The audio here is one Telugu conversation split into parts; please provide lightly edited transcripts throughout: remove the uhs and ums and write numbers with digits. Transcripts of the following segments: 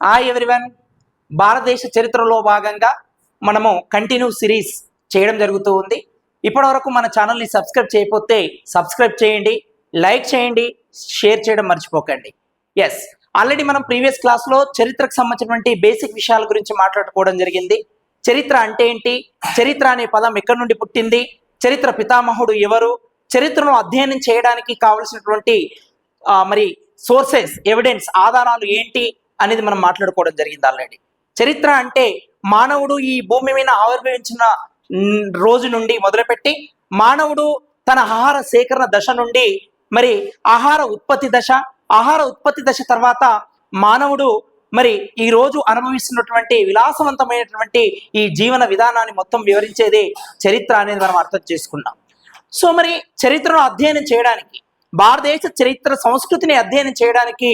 Hi everyone. భారతదేశ చరిత్రలో భాగంగా మనము కంటిన్యూ సిరీస్ చేయడం జరుగుతూ ఉంది. ఇప్పటివరకు మన ఛానల్ని సబ్స్క్రైబ్ చేయకపోతే సబ్స్క్రైబ్ చేయండి, లైక్ చేయండి, షేర్ చేయడం మర్చిపోకండి. ఎస్, ఆల్రెడీ మనం ప్రీవియస్ క్లాస్లో చరిత్రకు సంబంధించినటువంటి బేసిక్ విషయాల గురించి మాట్లాడుకోవడం జరిగింది. చరిత్ర అంటే ఏంటి, చరిత్ర అనే పదం ఎక్కడి నుండి పుట్టింది, చరిత్ర పితామహుడు ఎవరు, చరిత్రను అధ్యయనం చేయడానికి కావలసినటువంటి మరి సోర్సెస్, ఎవిడెన్స్, ఆధారాలు ఏంటి అనేది మనం మాట్లాడుకోవడం జరిగింది ఆల్రెడీ. చరిత్ర అంటే మానవుడు ఈ భూమి మీద ఆవిర్భవించిన రోజు నుండి మొదలుపెట్టి మానవుడు తన ఆహార సేకరణ దశ నుండి మరి ఆహార ఉత్పత్తి దశ తర్వాత మానవుడు మరి ఈ రోజు అనుభవిస్తున్నటువంటి విలాసవంతమైనటువంటి ఈ జీవన విధానాన్ని మొత్తం వివరించేదే చరిత్ర అనేది మనం అర్థం చేసుకున్నాం. సో మరి చరిత్రను అధ్యయనం చేయడానికి, భారతదేశ చరిత్ర సంస్కృతిని అధ్యయనం చేయడానికి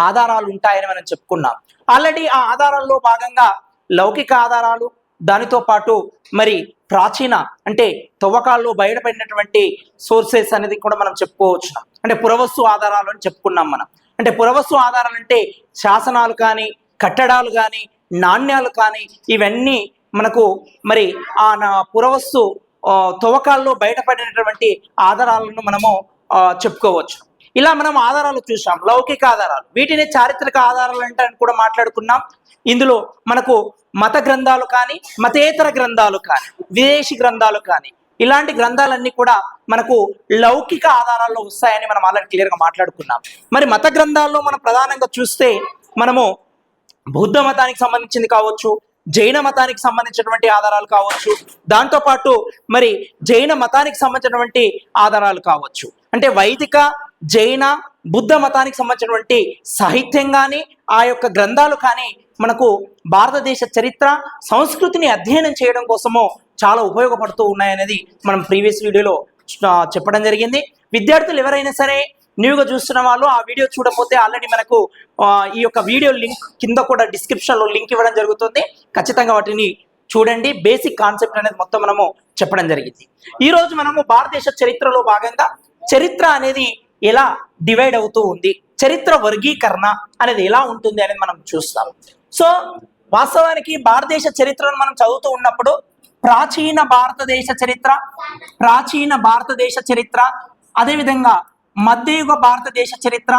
ఆధారాలు ఉంటాయని మనం చెప్పుకున్నాం. ఆల్రెడీ ఆ ఆధారాల్లో భాగంగా లౌకిక ఆధారాలు, దానితో పాటు మరి ప్రాచీన అంటే తవ్వకాల్లో బయటపడినటువంటి సోర్సెస్ అనేది కూడా మనం చెప్పుకోవచ్చు. అంటే పురావస్తు ఆధారాలు అని చెప్పుకున్నాం మనం. అంటే పురావస్తు ఆధారాలు అంటే శాసనాలు కానీ, కట్టడాలు కానీ, నాణ్యాలు కానీ, ఇవన్నీ మనకు మరి ఆ పురావస్తు తవ్వకాల్లో బయటపడినటువంటి ఆధారాలను మనము చెప్పుకోవచ్చు. ఇలా మనం ఆధారాలు చూసాం, లౌకిక ఆధారాలు. వీటిని చారిత్రక ఆధారాలు అంటే కూడా మాట్లాడుకున్నాం. ఇందులో మనకు మత గ్రంథాలు కానీ, మతేతర గ్రంథాలు కానీ, విదేశీ గ్రంథాలు కానీ, ఇలాంటి గ్రంథాలన్నీ కూడా మనకు లౌకిక ఆధారాల్లో వస్తాయని మనం ఆల్రెడీ క్లియర్గా మాట్లాడుకున్నాం. మరి మత గ్రంథాల్లో మనం ప్రధానంగా చూస్తే మనము బౌద్ధ మతానికి సంబంధించింది కావచ్చు, జైన మతానికి సంబంధించినటువంటి ఆధారాలు కావచ్చు, దాంతోపాటు మరి జైన మతానికి సంబంధించినటువంటి ఆధారాలు కావచ్చు. అంటే వైదిక, జైన, బుద్ధ మతానికి సంబంధించినటువంటి సాహిత్యం కానీ, ఆ యొక్క గ్రంథాలు కానీ మనకు భారతదేశ చరిత్ర సంస్కృతిని అధ్యయనం చేయడం కోసము చాలా ఉపయోగపడుతూ ఉన్నాయనేది మనం ప్రీవియస్ వీడియోలో చెప్పడం జరిగింది. విద్యార్థులు ఎవరైనా సరే న్యూగా చూస్తున్న వాళ్ళు ఆ వీడియో చూడకపోతే ఆల్రెడీ మనకు ఈ యొక్క వీడియో లింక్ కింద కూడా డిస్క్రిప్షన్లో లింక్ ఇవ్వడం జరుగుతుంది. ఖచ్చితంగా వాటిని చూడండి. బేసిక్ కాన్సెప్ట్ అనేది మొత్తం మనము చెప్పడం జరిగింది. ఈరోజు మనము భారతదేశ చరిత్రలో భాగంగా చరిత్ర అనేది ఎలా డివైడ్ అవుతూ ఉంది, చరిత్ర వర్గీకరణ అనేది ఎలా ఉంటుంది అనేది మనం చూస్తాం. సో వాస్తవానికి భారతదేశ చరిత్రను మనం చదువుతూ ఉన్నప్పుడు ప్రాచీన భారతదేశ చరిత్ర, అదేవిధంగా మధ్యయుగ భారతదేశ చరిత్ర,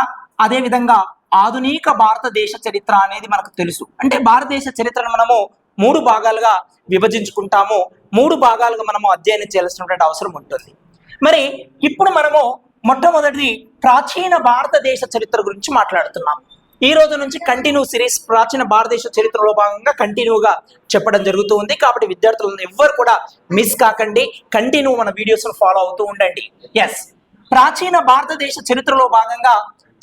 అదేవిధంగా ఆధునిక భారతదేశ చరిత్ర అనేది మనకు తెలుసు. అంటే భారతదేశ చరిత్రను మనము 3 భాగాలుగా విభజించుకుంటాము, 3 భాగాలుగా మనము అధ్యయనం చేయాల్సినటువంటి అవసరం ఉంటుంది. మరి ఇప్పుడు మనము మొట్టమొదటిది ప్రాచీన భారతదేశ చరిత్ర గురించి మాట్లాడుతున్నాం. ఈ రోజు నుంచి కంటిన్యూ సిరీస్ ప్రాచీన భారతదేశ చరిత్రలో భాగంగా కంటిన్యూగా చెప్పడం జరుగుతూ ఉంది. కాబట్టి విద్యార్థులను ఎవ్వరు కూడా మిస్ కాకండి, కంటిన్యూ మన వీడియోస్ను ఫాలో అవుతూ ఉండండి. ఎస్, ప్రాచీన భారతదేశ చరిత్రలో భాగంగా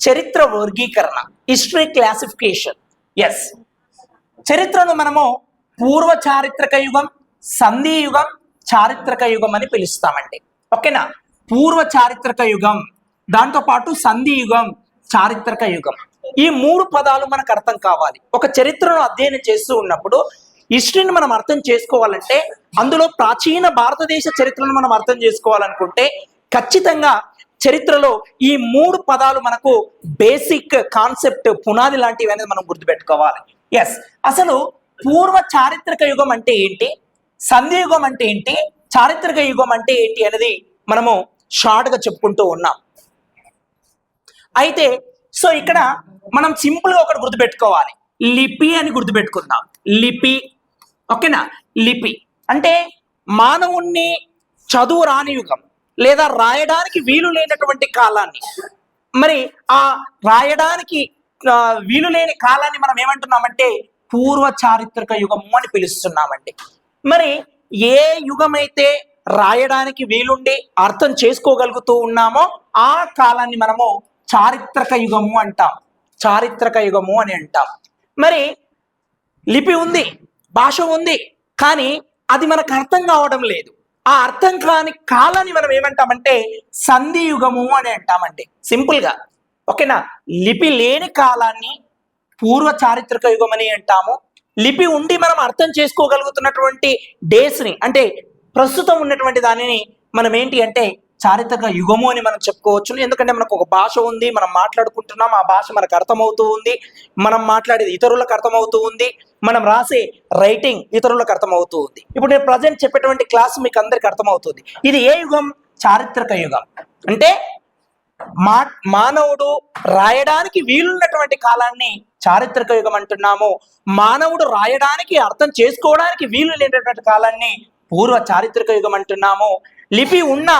చరిత్ర వర్గీకరణ, హిస్టరీ క్లాసిఫికేషన్. ఎస్, చరిత్రను మనము పూర్వ చారిత్రక యుగం, సంధి యుగం, చారిత్రక యుగం అని పిలుస్తామండి. ఓకేనా? పూర్వ చారిత్రక యుగం, దాంతోపాటు సంధి యుగం, చారిత్రక యుగం. ఈ 3 పదాలు మనకు అర్థం కావాలి. ఒక చరిత్రను అధ్యయనం చేస్తూ ఉన్నప్పుడు హిస్టరీని మనం అర్థం చేసుకోవాలంటే, అందులో ప్రాచీన భారతదేశ చరిత్రను మనం అర్థం చేసుకోవాలనుకుంటే ఖచ్చితంగా చరిత్రలో ఈ 3 పదాలు మనకు బేసిక్ కాన్సెప్ట్, పునాది లాంటివి అనేది మనం గుర్తుపెట్టుకోవాలి. ఎస్, అసలు పూర్వ చారిత్రక యుగం అంటే ఏంటి, సంధి యుగం అంటే ఏంటి, చారిత్రక యుగం అంటే ఏంటి అనేది మనము షార్ట్గా చెప్పుకుంటూ ఉన్నాం. అయితే సో ఇక్కడ మనం సింపుల్గా ఒకటి గుర్తుపెట్టుకోవాలి, లిపి అని గుర్తుపెట్టుకుందాం. లిపి, ఓకేనా? లిపి అంటే మానవుణ్ణి చదువు రాని యుగం లేదా రాయడానికి వీలు లేనటువంటి కాలాన్ని, మరి ఆ రాయడానికి వీలు లేని కాలాన్ని మనం ఏమంటున్నామంటే పూర్వ చారిత్రక యుగము అని పిలుస్తున్నామండి. మరి ఏ యుగమైతే రాయడానికి వీలుండి అర్థం చేసుకోగలుగుతూ ఉన్నామో ఆ కాలాన్ని మనము చారిత్రక యుగము అంటాం, చారిత్రక యుగము అని అంటాం. మరి లిపి ఉంది, భాష ఉంది, కానీ అది మనకు అర్థం కావడం లేదు. ఆ అర్థం కాని కాలాన్ని మనం ఏమంటామంటే సంధి యుగము అని అంటామండి, సింపుల్గా. ఓకేనా? లిపి లేని కాలాన్ని పూర్వ చారిత్రక యుగం అని అంటాము. లిపి ఉండి మనం అర్థం చేసుకోగలుగుతున్నటువంటి డేస్ని, అంటే ప్రస్తుతం ఉన్నటువంటి దానిని మనం ఏంటి అంటే చారిత్రక యుగము అని మనం చెప్పుకోవచ్చు. ఎందుకంటే మనకు ఒక భాష ఉంది, మనం మాట్లాడుకుంటున్నాం, ఆ భాష మనకు అర్థమవుతూ ఉంది, మనం మాట్లాడేది ఇతరులకు అర్థమవుతూ ఉంది, మనం రాసే రైటింగ్ ఇతరులకు అర్థమవుతూ ఉంది. ఇప్పుడు నేను ప్రజెంట్ చెప్పేటువంటి క్లాస్ మీకు అందరికి అర్థమవుతుంది. ఇది ఏ యుగం? చారిత్రక యుగం. అంటే మానవుడు రాయడానికి వీలున్నటువంటి కాలాన్ని చారిత్రక యుగం అంటున్నాము. మానవుడు రాయడానికి అర్థం చేసుకోవడానికి వీలు లేనటువంటి కాలాన్ని పూర్వ చారిత్రక యుగం అంటున్నాము. లిపి ఉన్న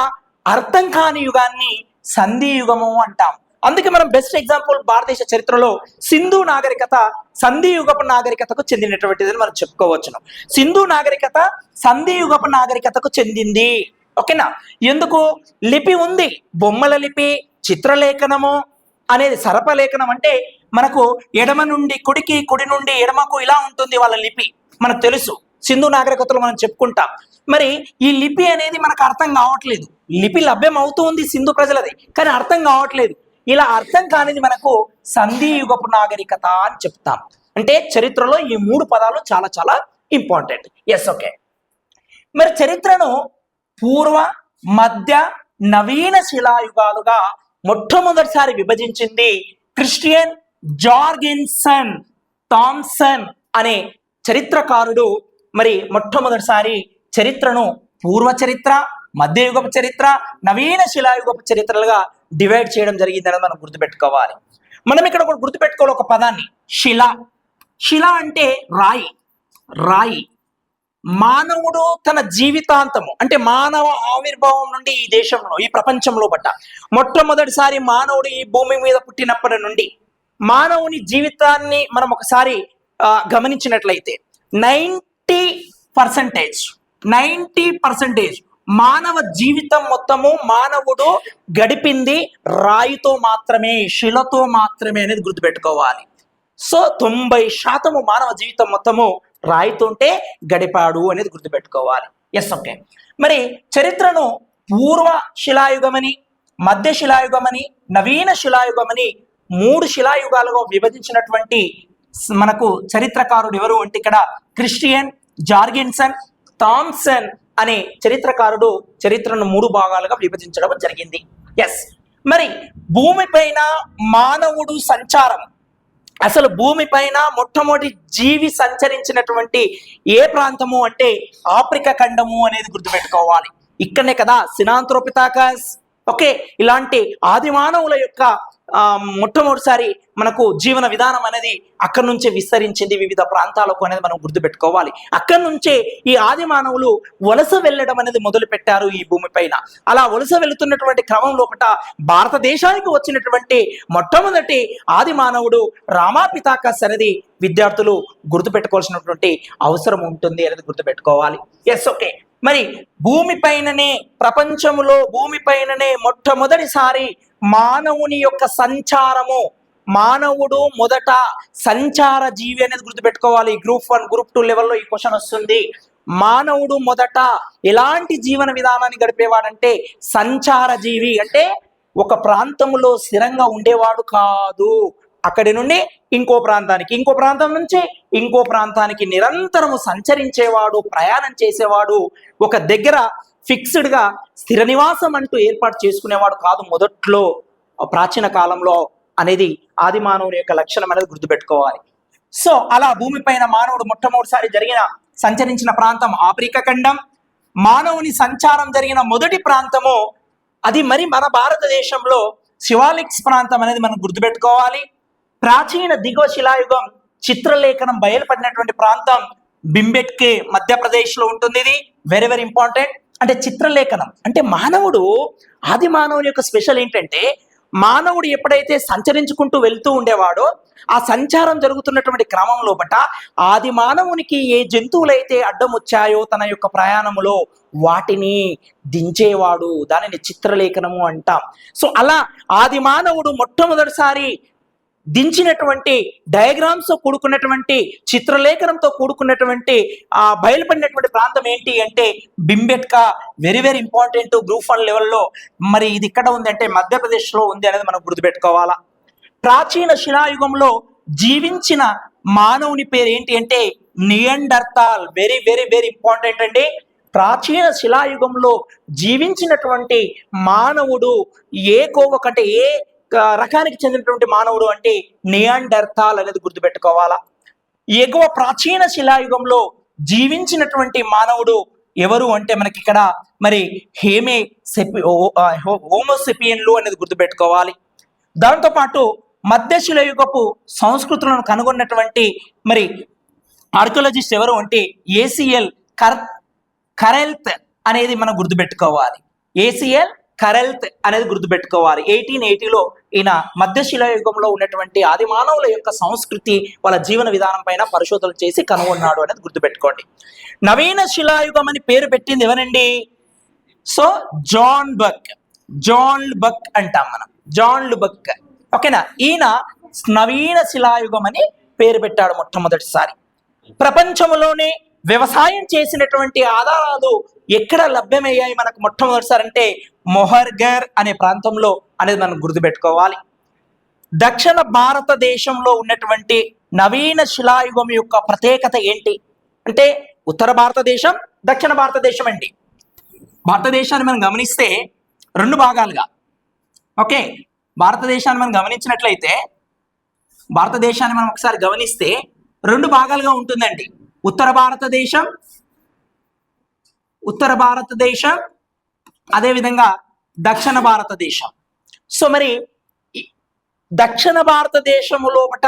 అర్థం కాని యుగాన్ని సంధి యుగము అంటాం. అందుకే మనం బెస్ట్ ఎగ్జాంపుల్ భారతదేశ చరిత్రలో సింధు నాగరికత సంధి యుగపు నాగరికతకు చెందినటువంటిదని మనం చెప్పుకోవచ్చును. సింధు నాగరికత సంధి యుగపు నాగరికతకు చెందింది. ఓకేనా? ఎందుకు? లిపి ఉంది, బొమ్మల లిపి, చిత్రలేఖనము అనేది సరపలేఖనం. అంటే మనకు ఎడమ నుండి కుడికి, కుడి నుండి ఎడమకు ఇలా ఉంటుంది వాళ్ళ లిపి, మనకు తెలుసు. సింధు నాగరికతలో మనం చెప్పుకుంటాం. మరి ఈ లిపి అనేది మనకు అర్థం కావట్లేదు. లిపి లభ్యం అవుతుంది సింధు ప్రజలది, కానీ అర్థం కావట్లేదు. ఇలా అర్థం కానిది మనకు సంధి యుగపు నాగరికత అని చెప్తాం. అంటే చరిత్రలో ఈ 3 పదాలు చాలా చాలా ఇంపార్టెంట్. Yes, okay. మరి చరిత్రను పూర్వ, మధ్య, నవీన శిలాయుగాలుగా మొట్టమొదటిసారి విభజించింది క్రిస్టియన్ జార్గెన్సన్ థామ్సన్ అనే చరిత్రకారుడు. మరి మొట్టమొదటిసారి చరిత్రను పూర్వ చరిత్ర, మధ్యయుగపు చరిత్ర, నవీన శిలాయుగపు చరిత్రలుగా డివైడ్ చేయడం జరిగిందని మనం గుర్తుపెట్టుకోవాలి. మనం ఇక్కడ ఒకటి గుర్తుపెట్టుకోవాలి, ఒక పదాన్ని, శిల. శిల అంటే రాయి. రాయి మానవుడు తన జీవితాంతము, అంటే మానవ ఆవిర్భావం నుండి ఈ దేశంలో, ఈ ప్రపంచంలో బట్ట మొట్టమొదటిసారి మానవుడు ఈ భూమి మీద పుట్టినప్పటి నుండి మానవుని జీవితాన్ని మనం ఒకసారి గమనించినట్లయితే 90% మానవ జీవితం మొత్తము మానవుడు గడిపింది రాయితో మాత్రమే, శిలతో మాత్రమే అనేది గుర్తుపెట్టుకోవాలి. సో 90% మానవ జీవితం మొత్తము రాయితోంటే గడిపాడు అనేది గుర్తుపెట్టుకోవాలి. Yes, okay. మరి చరిత్రను పూర్వ శిలాయుగమని, మధ్య శిలాయుగమని, నవీన శిలాయుగమని 3 శిలాయుగాలుగా విభజించినటువంటి మనకు చరిత్రకారుడు ఎవరు అంటే ఇక్కడ క్రిస్టియన్ జార్గెన్సన్ థామ్సన్ అనే చరిత్రకారుడు చరిత్రను 3 భాగాలుగా విభజించడం జరిగింది. ఎస్. మరి భూమిపైన మానవుడు సంచారం, అసలు భూమిపైన మొట్టమొదటి జీవి సంచరించినటువంటి ఏ ప్రాంతము అంటే ఆఫ్రికా ఖండము అనేది గుర్తుపెట్టుకోవాలి. ఇక్కడనే కదా సినాంథ్రోపిథాకస్, ఓకే, ఇలాంటి ఆది మానవుల యొక్క మొట్టమొదటిసారి మనకు జీవన విధానం అనేది అక్కడి నుంచే విస్తరించింది వివిధ ప్రాంతాలకు అనేది మనం గుర్తుపెట్టుకోవాలి. అక్కడి నుంచే ఈ ఆది మానవులు వలస వెళ్ళడం అనేది మొదలు పెట్టారు ఈ భూమిపైన. అలా వలస వెళుతున్నటువంటి క్రమం లోపల భారతదేశానికి వచ్చినటువంటి మొట్టమొదటి ఆది మానవుడు రామాపితాకస్ అనేది విద్యార్థులు గుర్తుపెట్టుకోవాల్సినటువంటి అవసరం ఉంటుంది అనేది గుర్తుపెట్టుకోవాలి. Yes, okay. మరి భూమిపైననే, ప్రపంచంలో భూమిపైననే మొట్టమొదటిసారి మానవుని యొక్క సంచారము, మానవుడు మొదట సంచార జీవి అనేది గుర్తుపెట్టుకోవాలి. గ్రూప్ 1, గ్రూప్ 2 లెవెల్లో ఈ క్వశ్చన్ వస్తుంది. మానవుడు మొదట ఎలాంటి జీవన విధానాన్ని గడిపేవాడంటే సంచార జీవి. అంటే ఒక ప్రాంతంలో స్థిరంగా ఉండేవాడు కాదు. అక్కడి నుండి ఇంకో ప్రాంతానికి, ఇంకో ప్రాంతం నుంచి ఇంకో ప్రాంతానికి నిరంతరము సంచరించేవాడు, ప్రయాణం చేసేవాడు. ఒక దగ్గర ఫిక్స్డ్ గా స్థిర నివాసం అంటూ ఏర్పాటు చేసుకునేవాడు కాదు మొదట్లో, ప్రాచీన కాలంలో అనేది ఆది మానవుని యొక్క లక్షణం అనేది గుర్తుపెట్టుకోవాలి. సో అలా భూమిపైన మానవుడు మొట్టమొదటిసారి సంచరించిన ప్రాంతం ఆఫ్రికా ఖండం. మానవుని సంచారం జరిగిన మొదటి ప్రాంతము అది మరి మన భారతదేశంలో శివాలిక్స్ ప్రాంతం అనేది మనం గుర్తుపెట్టుకోవాలి. ప్రాచీన దిగువ శిలాయుగం చిత్రలేఖనం బయలుపడినటువంటి ప్రాంతం బింబెట్కే మధ్యప్రదేశ్ లో ఉంటుంది. ఇది వెరీ వెరీ ఇంపార్టెంట్. అంటే చిత్రలేఖనం అంటే మానవుడు, ఆది మానవుని యొక్క స్పెషల్ ఏంటంటే మానవుడు ఎప్పుడైతే సంచరించుకుంటూ వెళ్తూ ఉండేవాడో ఆ సంచారం జరుగుతున్నటువంటి క్రమం లోపట ఆది మానవునికి ఏ జంతువులైతే అడ్డం వచ్చాయో తన యొక్క ప్రయాణములో వాటిని దించేవాడు. దానిని చిత్రలేఖనము అంటాం. సో అలా ఆది మానవుడు మొట్టమొదటిసారి దించినటువంటి డయాగ్రామ్స్ తో కూడుకున్నటువంటి చిత్రలేఖనంతో కూడుకున్నటువంటి బయలుపడినటువంటి ప్రాంతం ఏంటి అంటే Bhimbetka. Very very important group 1 లెవెల్లో. మరి ఇది ఇక్కడ ఉంది అంటే మధ్యప్రదేశ్ లో ఉంది అనేది మనం గుర్తుపెట్టుకోవాలా. ప్రాచీన శిలాయుగంలో జీవించిన మానవుని పేరు ఏంటి అంటే నియండర్తాల్. వెరీ వెరీ వెరీ ఇంపార్టెంట్ అండి. ప్రాచీన శిలాయుగంలో జీవించినటువంటి మానవుడు ఏ కోవ కంటే ఏ రకానికి చెందినటువంటి మానవుడు అంటే నియాండర్తాల్ అనేది గుర్తుపెట్టుకోవాలా. ఎగువ ప్రాచీన శిలాయుగంలో జీవించినటువంటి మానవుడు ఎవరు అంటే మనకి ఇక్కడ మరి హోమోసెపియన్లు అనేది గుర్తుపెట్టుకోవాలి. దాంతోపాటు మధ్యశిలాయుగపు సంస్కృతులను కనుగొన్నటువంటి మరి ఆర్కియాలజిస్ట్ ఎవరు అంటే ఏసిఎల్ కరెల్త్ అనేది మనం గుర్తుపెట్టుకోవాలి. ఏసిఎల్ కరెల్త్ అనేది గుర్తుపెట్టుకోవాలి. 1880లో ఈయన మధ్యశిలాయుగంలో ఉన్నటువంటి ఆది మానవుల యొక్క సంస్కృతి వాళ్ళ జీవన విధానం పైన పరిశోధనలు చేసి కనుగొన్నాడు అనేది గుర్తుపెట్టుకోండి. నవీన శిలాయుగం అని పేరు పెట్టింది ఎవరండి? సో జాన్ బక్ అంటాం మనం, జాన్ బక్. ఓకేనా? ఈయన నవీన శిలాయుగం అని పేరు పెట్టాడు మొట్టమొదటిసారి. ప్రపంచంలోనే వ్యవసాయం చేసినటువంటి ఆధారాలు ఎక్కడ లభ్యమయ్యాయి మనకు మొట్టమొదటిసారి అంటే మొహర్గర్ అనే ప్రాంతంలో అనేది మనం గుర్తుపెట్టుకోవాలి. దక్షిణ భారతదేశంలో ఉన్నటువంటి నవీన శిలాయుగం యొక్క ప్రత్యేకత ఏంటి అంటే ఉత్తర భారతదేశం, దక్షిణ భారతదేశం అండి. భారతదేశాన్ని మనం గమనిస్తే రెండు భాగాలుగా, ఓకే, భారతదేశాన్ని మనం గమనించినట్లయితే భారతదేశాన్ని మనం ఒకసారి గమనిస్తే రెండు భాగాలుగా ఉంటుందండి. ఉత్తర భారతదేశం అదేవిధంగా దక్షిణ భారతదేశం. సో మరి దక్షిణ భారతదేశము లోపట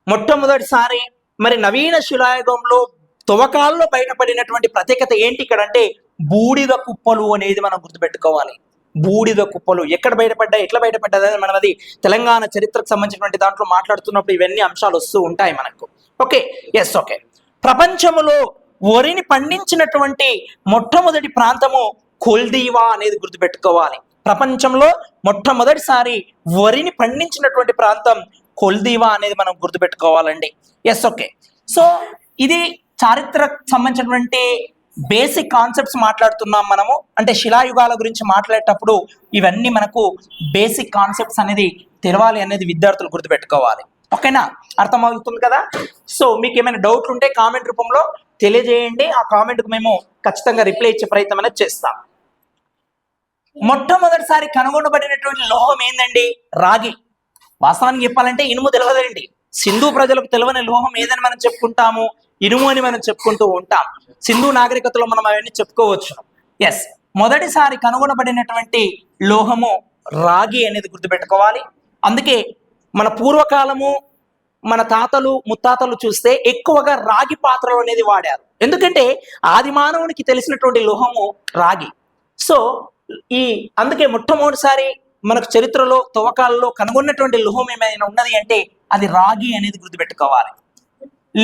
మొట్టమొదటిసారి మరి నవీన శిలాయుగంలో తవ్వకాల్లో బయటపడినటువంటి ప్రత్యేకత ఏంటి ఇక్కడ అంటే బూడిద కుప్పలు అనేది మనం గుర్తుపెట్టుకోవాలి. బూడిద కుప్పలు ఎక్కడ బయటపడ్డాయి, ఎట్లా బయటపడ్డాయి మనం అది తెలంగాణ చరిత్రకు సంబంధించినటువంటి దాంట్లో మాట్లాడుతున్నప్పుడు ఇవన్నీ అంశాలు వస్తూ ఉంటాయి మనకు. Okay, yes, okay. ప్రపంచంలో వరిని పండించినటువంటి మొట్టమొదటి ప్రాంతము కొల్దీవా అనేది గుర్తుపెట్టుకోవాలి. ప్రపంచంలో మొట్టమొదటిసారి వరిని పండించినటువంటి ప్రాంతం కొల్దీవా అనేది మనం గుర్తుపెట్టుకోవాలండి. Yes, okay. సో ఇది చారిత్రకు సంబంధించినటువంటి బేసిక్ కాన్సెప్ట్స్ మాట్లాడుతున్నాం మనము. అంటే శిలాయుగాల గురించి మాట్లాడేటప్పుడు ఇవన్నీ మనకు బేసిక్ కాన్సెప్ట్స్ అనేది తెలవాలి అనేది విద్యార్థులు గుర్తుపెట్టుకోవాలి. ఓకేనా? అర్థమవుతుంది కదా? సో మీకు ఏమైనా డౌట్లు ఉంటే కామెంట్ రూపంలో తెలియజేయండి. ఆ కామెంట్కు మేము ఖచ్చితంగా రిప్లై ఇచ్చే ప్రయత్నం అనేది చేస్తాం. మొట్టమొదటిసారి కనుగొనబడినటువంటి లోహం ఏందండి? రాగి. వాస్తవానికి చెప్పాలంటే ఇనుము తెలియదండి. సింధు ప్రజలకు తెలియని లోహం ఏదని మనం చెప్పుకుంటాము, ఇనుము అని మనం చెప్పుకుంటూ ఉంటాం. సింధు నాగరికతలో మనం అవన్నీ చెప్పుకోవచ్చు. ఎస్, మొదటిసారి కనుగొనబడినటువంటి లోహము రాగి అనేది గుర్తుపెట్టుకోవాలి. అందుకే మన పూర్వకాలము మన తాతలు ముత్తాతలు చూస్తే ఎక్కువగా రాగి పాత్రలు అనేది వాడారు. ఎందుకంటే ఆది మానవునికి తెలిసినటువంటి లోహము రాగి. సో అందుకే మొట్టమొదటిసారి మనకు చరిత్రలో తవ్వకాలలో కనుగొన్నటువంటి లోహం ఏమైనా ఉన్నది అంటే అది రాగి అనేది గుర్తుపెట్టుకోవాలి.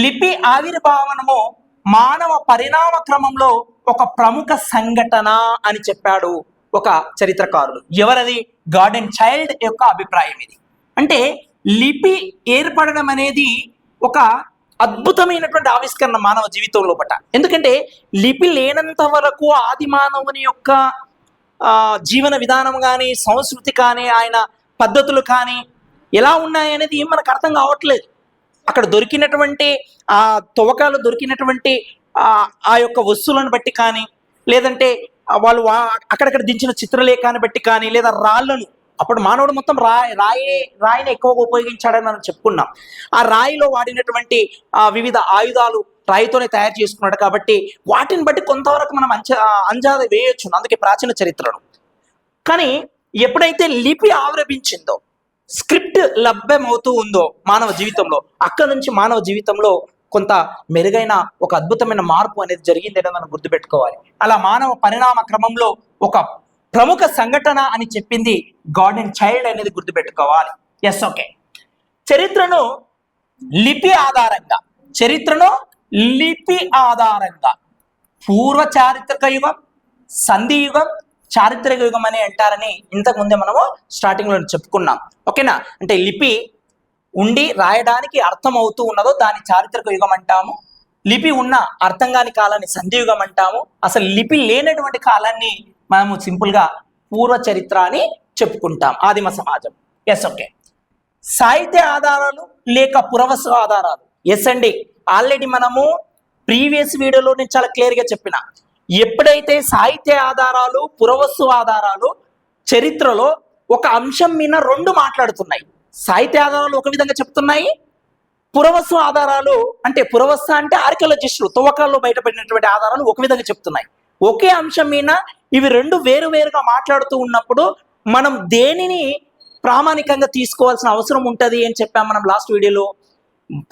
లిపి ఆవిర్భావనము మానవ పరిణామ క్రమంలో ఒక ప్రముఖ సంఘటన అని చెప్పాడు ఒక చరిత్రకారుడు. ఎవరది? గార్డెన్ చైల్డ్ యొక్క అభిప్రాయం ఇది. అంటే లిపి ఏర్పడడం అనేది ఒక అద్భుతమైనటువంటి ఆవిష్కరణ మానవ జీవితం లోపట. ఎందుకంటే లిపి లేనంత వరకు ఆది మానవుని యొక్క జీవన విధానం కానీ సంస్కృతి కానీ ఆయన పద్ధతులు కానీ ఎలా ఉన్నాయనేది మనకు అర్థం కావట్లేదు. అక్కడ దొరికినటువంటి ఆ తవ్వకాలు దొరికినటువంటి ఆ యొక్క వస్తువులను బట్టి కానీ లేదంటే వాళ్ళు అక్కడక్కడ దించిన చిత్రలేఖాన్ని బట్టి కానీ లేదా రాళ్లను, అప్పుడు మానవుడు మొత్తం రాయిని ఎక్కువగా ఉపయోగించాడని మనం చెప్పుకున్నాం. ఆ రాయిలో వాడినటువంటి వివిధ ఆయుధాలు రాయితోనే తయారు చేసుకున్నాడు కాబట్టి వాటిని బట్టి కొంతవరకు మనం అంచనా వేయొచ్చు, అందుకే ప్రాచీన చరిత్రను. కానీ ఎప్పుడైతే లిపి ఆవిర్భించిందో, స్క్రిప్ట్ లభ్యమవుతూ ఉందో మానవ జీవితంలో, అక్కడ నుంచి మానవ జీవితంలో కొంత మెరుగైన ఒక అద్భుతమైన మార్పు అనేది జరిగింది అనేది మనం గుర్తుపెట్టుకోవాలి. అలా మానవ పరిణామ క్రమంలో ఒక ప్రముఖ సంఘటన అని చెప్పింది గార్డెన్ చైల్డ్ అనేది గుర్తుపెట్టుకోవాలి. Yes, okay. చరిత్రను లిపి ఆధారంగా పూర్వ చారిత్రక యుగం, సంధి యుగం, చారిత్రక యుగం అని అంటారని ఇంతకు ముందే మనము స్టార్టింగ్లో చెప్పుకున్నాం. ఓకేనా? అంటే లిపి ఉండి రాయడానికి అర్థం అవుతూ ఉన్నదో దాన్ని చారిత్రక యుగం అంటాము. లిపి ఉన్న అర్థం కాని కాలాన్ని సంధి యుగం అంటాము. అసలు లిపి లేనటువంటి కాలాన్ని మనము సింపుల్గా పూర్వ చరిత్ర అని చెప్పుకుంటాం, ఆదిమ సమాజం. Yes, okay. సాహిత్య ఆధారాలు లేక పురావస్తు ఆధారాలు. ఎస్ అండి, ఆల్రెడీ మనము ప్రీవియస్ వీడియోలో నేను చాలా క్లియర్గా చెప్పిన ఎప్పుడైతే సాహిత్య ఆధారాలు పురావస్తు ఆధారాలు చరిత్రలో ఒక అంశం మీద రెండు మాట్లాడుతున్నాయి, సాహిత్య ఆధారాలు ఒక విధంగా చెప్తున్నాయి, పురావస్తు ఆధారాలు అంటే పురావస్తు అంటే ఆర్కియాలజిస్టులు తవ్వకాల్లో బయటపడినటువంటి ఆధారాలు ఒక విధంగా చెప్తున్నాయి. ఒకే అంశం మీద ఇవి రెండు వేరువేరుగా మాట్లాడుతూ ఉన్నప్పుడు మనం దేనిని ప్రామాణికంగా తీసుకోవాల్సిన అవసరం ఉంటుంది అని చెప్పాం మనం లాస్ట్ వీడియోలో.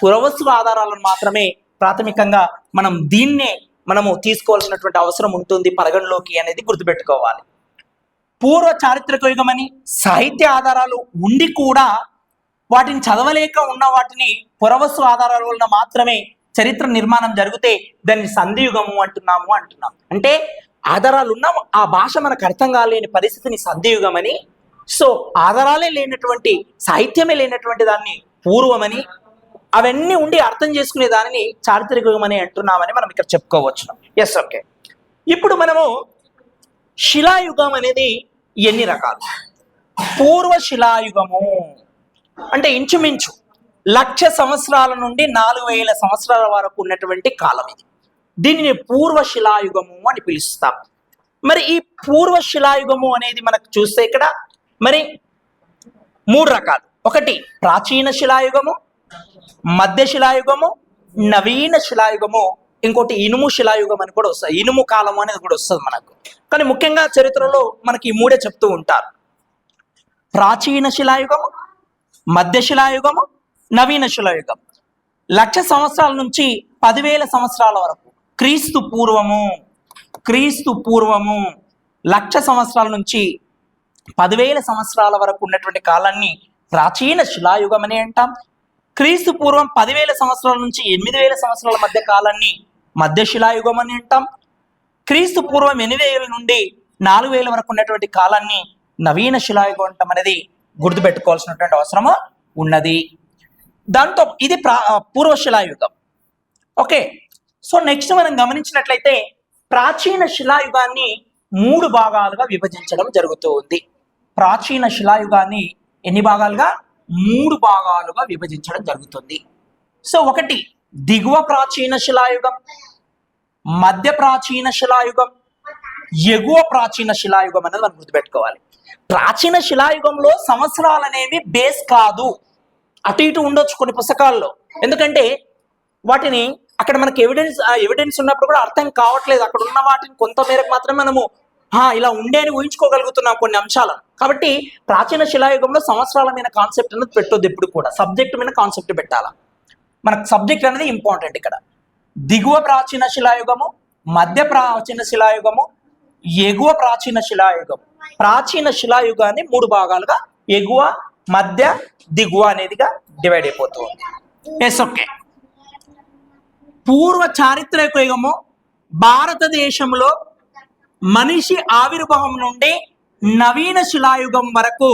పురావస్తు ఆధారాలను మాత్రమే ప్రాథమికంగా దీన్నే మనము తీసుకోవాల్సినటువంటి అవసరం ఉంటుంది పరిగణలోకి అనేది గుర్తుపెట్టుకోవాలి. పూర్వ చారిత్రక యుగమని సాహిత్య ఆధారాలు ఉండి కూడా వాటిని చదవలేక ఉన్న వాటిని పురావస్తు ఆధారాల వలన మాత్రమే చరిత్ర నిర్మాణం జరిగితే దాన్ని సంధియుగము అంటున్నాం. అంటే ఆధారాలు ఉన్న ఆ భాష మనకు అర్థం కాలేని పరిస్థితిని సంధియుగమని, సో ఆధారాలే లేనటువంటి సాహిత్యమే లేనటువంటి దాన్ని పూర్వమని, అవన్నీ ఉండి అర్థం చేసుకునే దానిని చారిత్రక యుగం అని అంటున్నామని మనం ఇక్కడ చెప్పుకోవచ్చు. Yes, okay. ఇప్పుడు మనము శిలాయుగం అనేది ఎన్ని రకాలు? పూర్వ శిలాయుగము అంటే ఇంచుమించు 1,00,000 సంవత్సరాల నుండి 4,000 సంవత్సరాల వరకు ఉన్నటువంటి కాలం ఇది. దీనిని పూర్వ శిలాయుగము అని పిలుస్తాం. మరి ఈ పూర్వ శిలాయుగము అనేది మనకు చూస్తే ఇక్కడ మరి 3 రకాలు. ఒకటి ప్రాచీన శిలాయుగము, మధ్య శిలాయుగము, నవీన శిలాయుగము, ఇంకోటి ఇనుము శిలాయుగం అని కూడా వస్తుంది, ఇనుము కాలం అనేది కూడా వస్తుంది మనకు. కానీ ముఖ్యంగా చరిత్రలో మనకి ఈ 3 చెప్తూ ఉంటారు: ప్రాచీన శిలాయుగము, మధ్య శిలాయుగము, నవీన శిలాయుగం. 1,00,000 సంవత్సరాల నుంచి 10,000 సంవత్సరాల వరకు క్రీస్తు పూర్వము 1,00,000 సంవత్సరాల నుంచి 10,000 సంవత్సరాల వరకు ఉన్నటువంటి కాలాన్ని ప్రాచీన శిలాయుగం అని అంటాం. క్రీస్తు పూర్వం 10,000 సంవత్సరాల నుంచి 8,000 సంవత్సరాల మధ్య కాలాన్ని మధ్య శిలాయుగం అని అంటాం. క్రీస్తు పూర్వం 8,000 నుండి 4,000 వరకు ఉన్నటువంటి కాలాన్ని నవీన శిలాయుగం అంటాం అనేది గుర్తుపెట్టుకోవాల్సినటువంటి అవసరము ఉన్నది. దాంతో ఇది పూర్వ శిలాయుగం. ఓకే, సో నెక్స్ట్ మనం గమనించినట్లయితే ప్రాచీన శిలాయుగాన్ని 3 భాగాలుగా విభజించడం జరుగుతూ ఉంది. ప్రాచీన శిలాయుగాన్ని ఎన్ని భాగాలుగా? 3 భాగాలుగా విభజించడం జరుగుతుంది. సో ఒకటి దిగువ ప్రాచీన శిలాయుగం, మధ్య ప్రాచీన శిలాయుగం, ఎగువ ప్రాచీన శిలాయుగం అనేది మనం గుర్తుపెట్టుకోవాలి. ప్రాచీన శిలాయుగంలో సంవత్సరాలు అనేవి బేస్ కాదు, అటు ఇటు ఉండొచ్చు కొన్ని పుస్తకాల్లో. ఎందుకంటే వాటిని అక్కడ మనకి ఎవిడెన్స్ ఉన్నప్పుడు కూడా అర్థం కావట్లేదు, అక్కడ ఉన్న వాటిని కొంత మేరకు మాత్రమే మనము ఇలా ఉండే అని ఊహించుకోగలుగుతున్నాం కొన్ని అంశాలను. కాబట్టి ప్రాచీన శిలాయుగంలో సంవత్సరాల మీద కాన్సెప్ట్ అనేది పెట్టొద్దు, ఎప్పుడు కూడా సబ్జెక్ట్ మీద కాన్సెప్ట్ పెట్టాలా. మనకు సబ్జెక్ట్ అనేది ఇంపార్టెంట్ ఇక్కడ. దిగువ ప్రాచీన శిలాయుగము, మధ్య ప్రాచీన శిలాయుగము, ఎగువ ప్రాచీన శిలాయుగము. ప్రాచీన శిలాయుగాన్ని 3 భాగాలుగా ఎగువ, మధ్య, దిగువ అనేదిగా డివైడ్ అయిపోతుంది. Yes, okay. పూర్వ చారిత్రక యుగము భారతదేశంలో మనిషి ఆవిర్భావం నుండి నవీన శిలాయుగం వరకు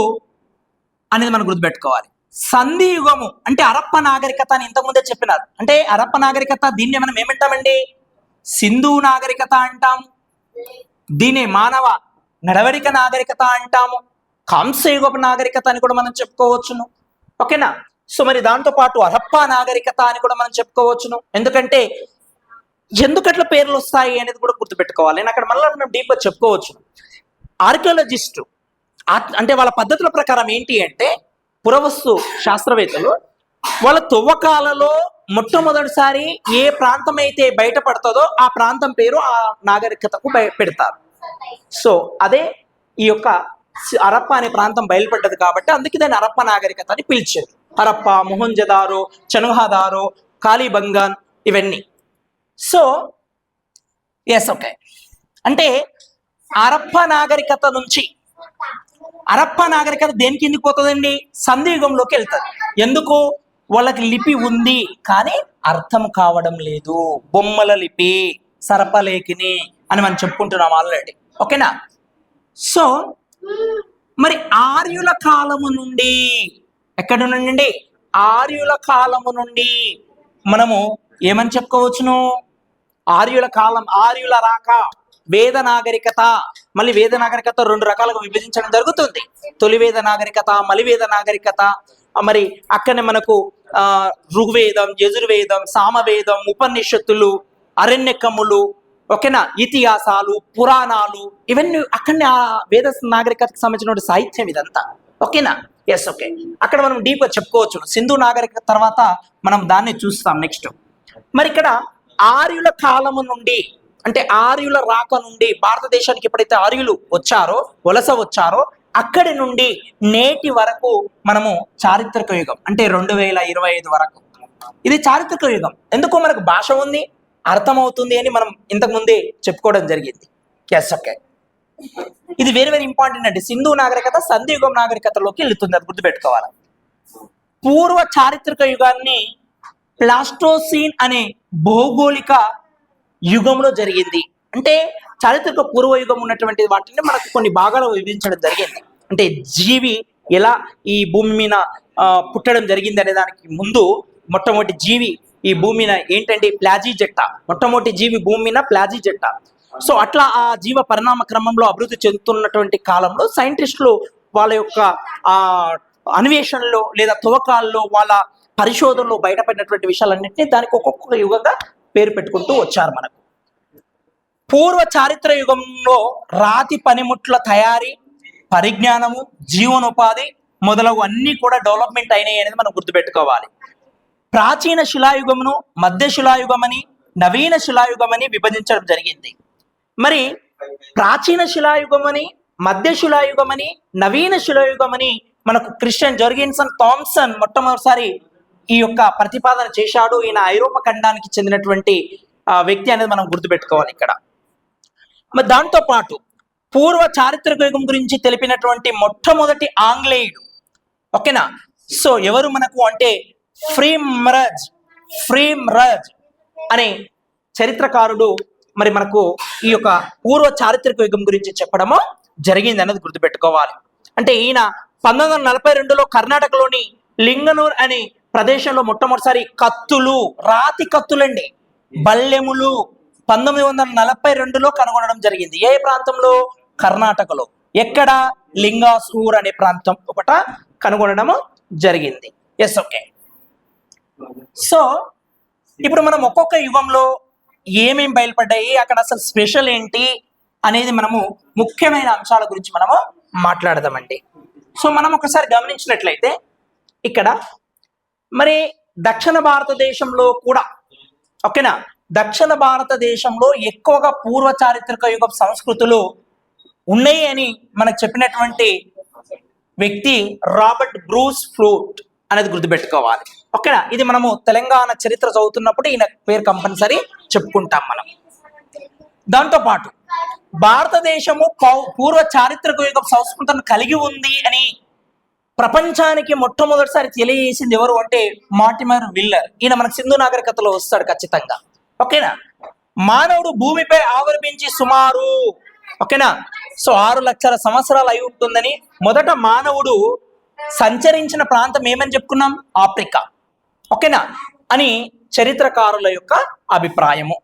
అనేది మనం గుర్తుపెట్టుకోవాలి. సంధి యుగము అంటే హరప్ప నాగరికత అని ఇంతకుముందే చెప్పినారు. అంటే హరప్ప నాగరికత దీన్ని మనం ఏమంటామండి? సింధు నాగరికత అంటాము, దీన్ని మానవ నడవడిక నాగరికత అంటాము, కాంస్యయుగపు నాగరికత అని కూడా మనం చెప్పుకోవచ్చును. ఓకేనా? సో మరి దాంతో పాటు హరప్ప నాగరికత అని కూడా మనం చెప్పుకోవచ్చును. ఎందుకట్లా పేర్లు వస్తాయి అనేది కూడా గుర్తుపెట్టుకోవాలి. నేను అక్కడ మళ్ళీ మనం డీప్గా చెప్పుకోవచ్చు. ఆర్కియాలజిస్టు అంటే వాళ్ళ పద్ధతుల ప్రకారం ఏంటి అంటే, పురావస్తు శాస్త్రవేత్తలు వాళ్ళ తవ్వకాలలో మొట్టమొదటిసారి ఏ ప్రాంతం అయితే బయటపడుతుందో ఆ ప్రాంతం పేరు ఆ నాగరికతకు పెడతారు. సో అదే ఈ యొక్క హరప్ప అనే ప్రాంతం బయలుపడ్డది కాబట్టి అందుకే దాన్ని హరప్ప నాగరికత అని పిలిచారు. హరప్ప, మొహంజదారో, చనుహాదారో, కాళీబంగాన్ ఇవన్నీ. So yes, okay. అంటే హరప్ప నాగరికత నుంచి హరప్ప నాగరికత దేనికి ఎందుకు పోతుందండి? సంధియుగంలోకి వెళ్తుంది. ఎందుకు? వాళ్ళకి లిపి ఉంది కానీ అర్థం కావడం లేదు, బొమ్మల లిపి, సరపలేఖిని అని మనం చెప్పుకుంటున్నాం ఆల్రెడీ. ఓకేనా? సో మరి ఆర్యుల కాలము నుండి, ఎక్కడ నుండి? ఆర్యుల కాలము నుండి మనము ఏమని చెప్పుకోవచ్చును? ఆర్యుల కాలం, ఆర్యుల రాక, వేద నాగరికత. మళ్ళీ వేద నాగరికత 2 రకాలుగా విభజించడం జరుగుతుంది. తొలి వేద నాగరికత, మలివేద నాగరికత. మరి అక్కడనే మనకు ఋగ్వేదం, యజుర్వేదం, సామవేదం, ఉపనిషత్తులు, అరణ్యకములు, ఓకేనా, ఇతిహాసాలు, పురాణాలు ఇవన్నీ అక్కడనే ఆ వేద నాగరికతకు సంబంధించిన సాహిత్యం ఇదంతా. ఓకేనా, ఎస్ ఓకే. అక్కడ మనం డీప్గా చెప్పుకోవచ్చు. సింధు నాగరికత తర్వాత మనం దాన్ని చూస్తాం నెక్స్ట్. మరి ఇక్కడ ఆర్యుల కాలము నుండి, అంటే ఆర్యుల రాక నుండి భారతదేశానికి ఎప్పుడైతే ఆర్యులు వచ్చారో, వలస వచ్చారో, అక్కడి నుండి నేటి వరకు మనము చారిత్రక యుగం, అంటే 2025 వరకు ఇది చారిత్రక యుగం. ఎందుకు, మనకు భాష ఉంది, అర్థమవుతుంది అని మనం ఇంతకు ముందే చెప్పుకోవడం జరిగింది. Yes okay. ఇది వెరీ వెరీ ఇంపార్టెంట్ అండి. సింధు నాగరికత సంధియుగం నాగరికతలోకి వెళుతుంది, అది గుర్తుపెట్టుకోవాలి. పూర్వ చారిత్రక యుగాన్ని ప్లాస్టోసీన్ అనే భౌగోళిక యుగంలో జరిగింది. అంటే చారిత్రక పూర్వ యుగం ఉన్నటువంటి వాటిని మనకు కొన్ని భాగాలు విభజించడం జరిగింది. అంటే జీవి ఎలా ఈ భూమి మీద పుట్టడం జరిగింది అనే దానికి ముందు మొట్టమొదటి జీవి ఈ భూమి మీద ఏంటంటే ప్లాజిజెట్టా. మొట్టమొదటి జీవి భూమి మీద ప్లాజిజెట్టా. సో అట్లా ఆ జీవ పరిణామ క్రమంలో అభివృద్ధి చెందుతున్నటువంటి కాలంలో సైంటిస్టులు వాళ్ళ యొక్క అన్వేషణలో లేదా తవ్వకాల్లో వాళ్ళ పరిశోధనలో బయటపడినటువంటి విషయాలన్నింటినీ దానికి ఒక్కొక్క యుగంగా పేరు పెట్టుకుంటూ వచ్చారు. మనకు పూర్వ చారిత్ర యుగంలో రాతి పనిముట్ల తయారీ, పరిజ్ఞానము, జీవనోపాధి మొదలగు అన్ని కూడా డెవలప్మెంట్ అయినాయి అనేది మనం గుర్తుపెట్టుకోవాలి. ప్రాచీన శిలాయుగమును మధ్య శిలాయుగమని, నవీన శిలాయుగమని విభజించడం జరిగింది. మరి ప్రాచీన శిలాయుగమని, మధ్య శిలాయుగమని, నవీన శిలాయుగమని మనకు క్రిస్టియన్ జర్గెన్సన్ థామ్సన్ మొట్టమొదటిసారి ఈ యొక్క ప్రతిపాదన చేశాడు. ఈయన ఐరోపా ఖండానికి చెందినటువంటి వ్యక్తి అనేది మనం గుర్తుపెట్టుకోవాలి ఇక్కడ. మరి దాంతో పాటు పూర్వ చారిత్రక యుగం గురించి తెలిపినటువంటి మొట్టమొదటి ఆంగ్లేయుడు, ఓకేనా. సో ఎవరు మనకు అంటే ఫ్రీమ్రజ్ అనే చరిత్రకారుడు మరి మనకు ఈ యొక్క పూర్వ చారిత్రక యుగం గురించి చెప్పడము జరిగింది అనేది గుర్తుపెట్టుకోవాలి. అంటే ఈయన 1942లో కర్ణాటకలోని లింగనూర్ అనే ప్రదేశంలో మొట్టమొదటిసారి కత్తులు, రాతి కత్తులండి, బల్లెములు 1942లో కనుగొనడం జరిగింది. ఏ ప్రాంతంలో? కర్ణాటకలో. ఎక్కడ? లింగాసూర్ అనే ప్రాంతం ఒకట కనుగొనడం జరిగింది. Yes okay. సో ఇప్పుడు మనం ఒక్కొక్క యుగంలో ఏమేమి బయలుపడ్డాయి, అక్కడ అసలు స్పెషల్ ఏంటి అనేది మనము ముఖ్యమైన అంశాల గురించి మనము మాట్లాడదామండి. సో మనం ఒకసారి గమనించినట్లయితే ఇక్కడ మరి దక్షిణ భారతదేశంలో కూడా, ఓకేనా, దక్షిణ భారతదేశంలో ఎక్కువగా పూర్వ చారిత్రక యుగ సంస్కృతులు ఉన్నాయి అని మనకు చెప్పినటువంటి వ్యక్తి రాబర్ట్ బ్రూస్ ఫ్లూట్ అనేది గుర్తుపెట్టుకోవాలి. ఓకేనా, ఇది మనము తెలంగాణ చరిత్ర చదువుతున్నప్పుడు ఈయన పేరు కంపల్సరీ చెప్పుకుంటాం మనం. దాంతోపాటు భారతదేశము పూర్వ చారిత్రక యుగ సంస్కృతిని కలిగి ఉంది అని ప్రపంచానికి మొట్టమొదటిసారి తెలియజేసింది ఎవరు అంటే మార్టిమర్ విల్లర్. ఈయన మనకు సింధు నాగరికతలో వస్తాడు ఖచ్చితంగా. ఓకేనా, మానవుడు భూమిపై ఆవిర్భించి సుమారు, ఓకేనా, సో 6 లక్షల సంవత్సరాలు అయి ఉంటుందని మొదట మానవుడు సంచరించిన ప్రాంతం ఏమని చెప్పుకున్నాం? ఆఫ్రికా. ఓకేనా అని చరిత్రకారుల యొక్క అభిప్రాయము.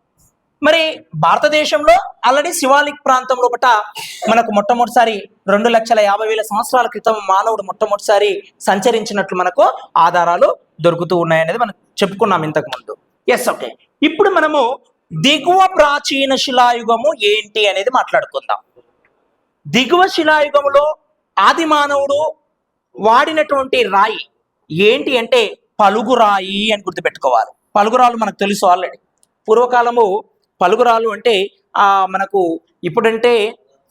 మరి భారతదేశంలో ఆల్రెడీ శివాలిక్ ప్రాంతంలో ఒకట మనకు మొట్టమొదటిసారి 2,50,000 సంవత్సరాల క్రితం మానవుడు మొట్టమొదటిసారి సంచరించినట్లు మనకు ఆధారాలు దొరుకుతూ ఉన్నాయనేది మనం చెప్పుకున్నాం ఇంతకు ముందు. Yes okay. ఇప్పుడు మనము దిగువ ప్రాచీన శిలాయుగము ఏంటి అనేది మాట్లాడుకుందాం. దిగువ శిలాయుగములో ఆది మానవుడు వాడినటువంటి రాయి ఏంటి అంటే పలుగురాయి అని గుర్తుపెట్టుకోవాలి. పలుగురాలు మనకు తెలుసు ఆల్రెడీ. పూర్వకాలము పలుగురాలు అంటే మనకు ఇప్పుడంటే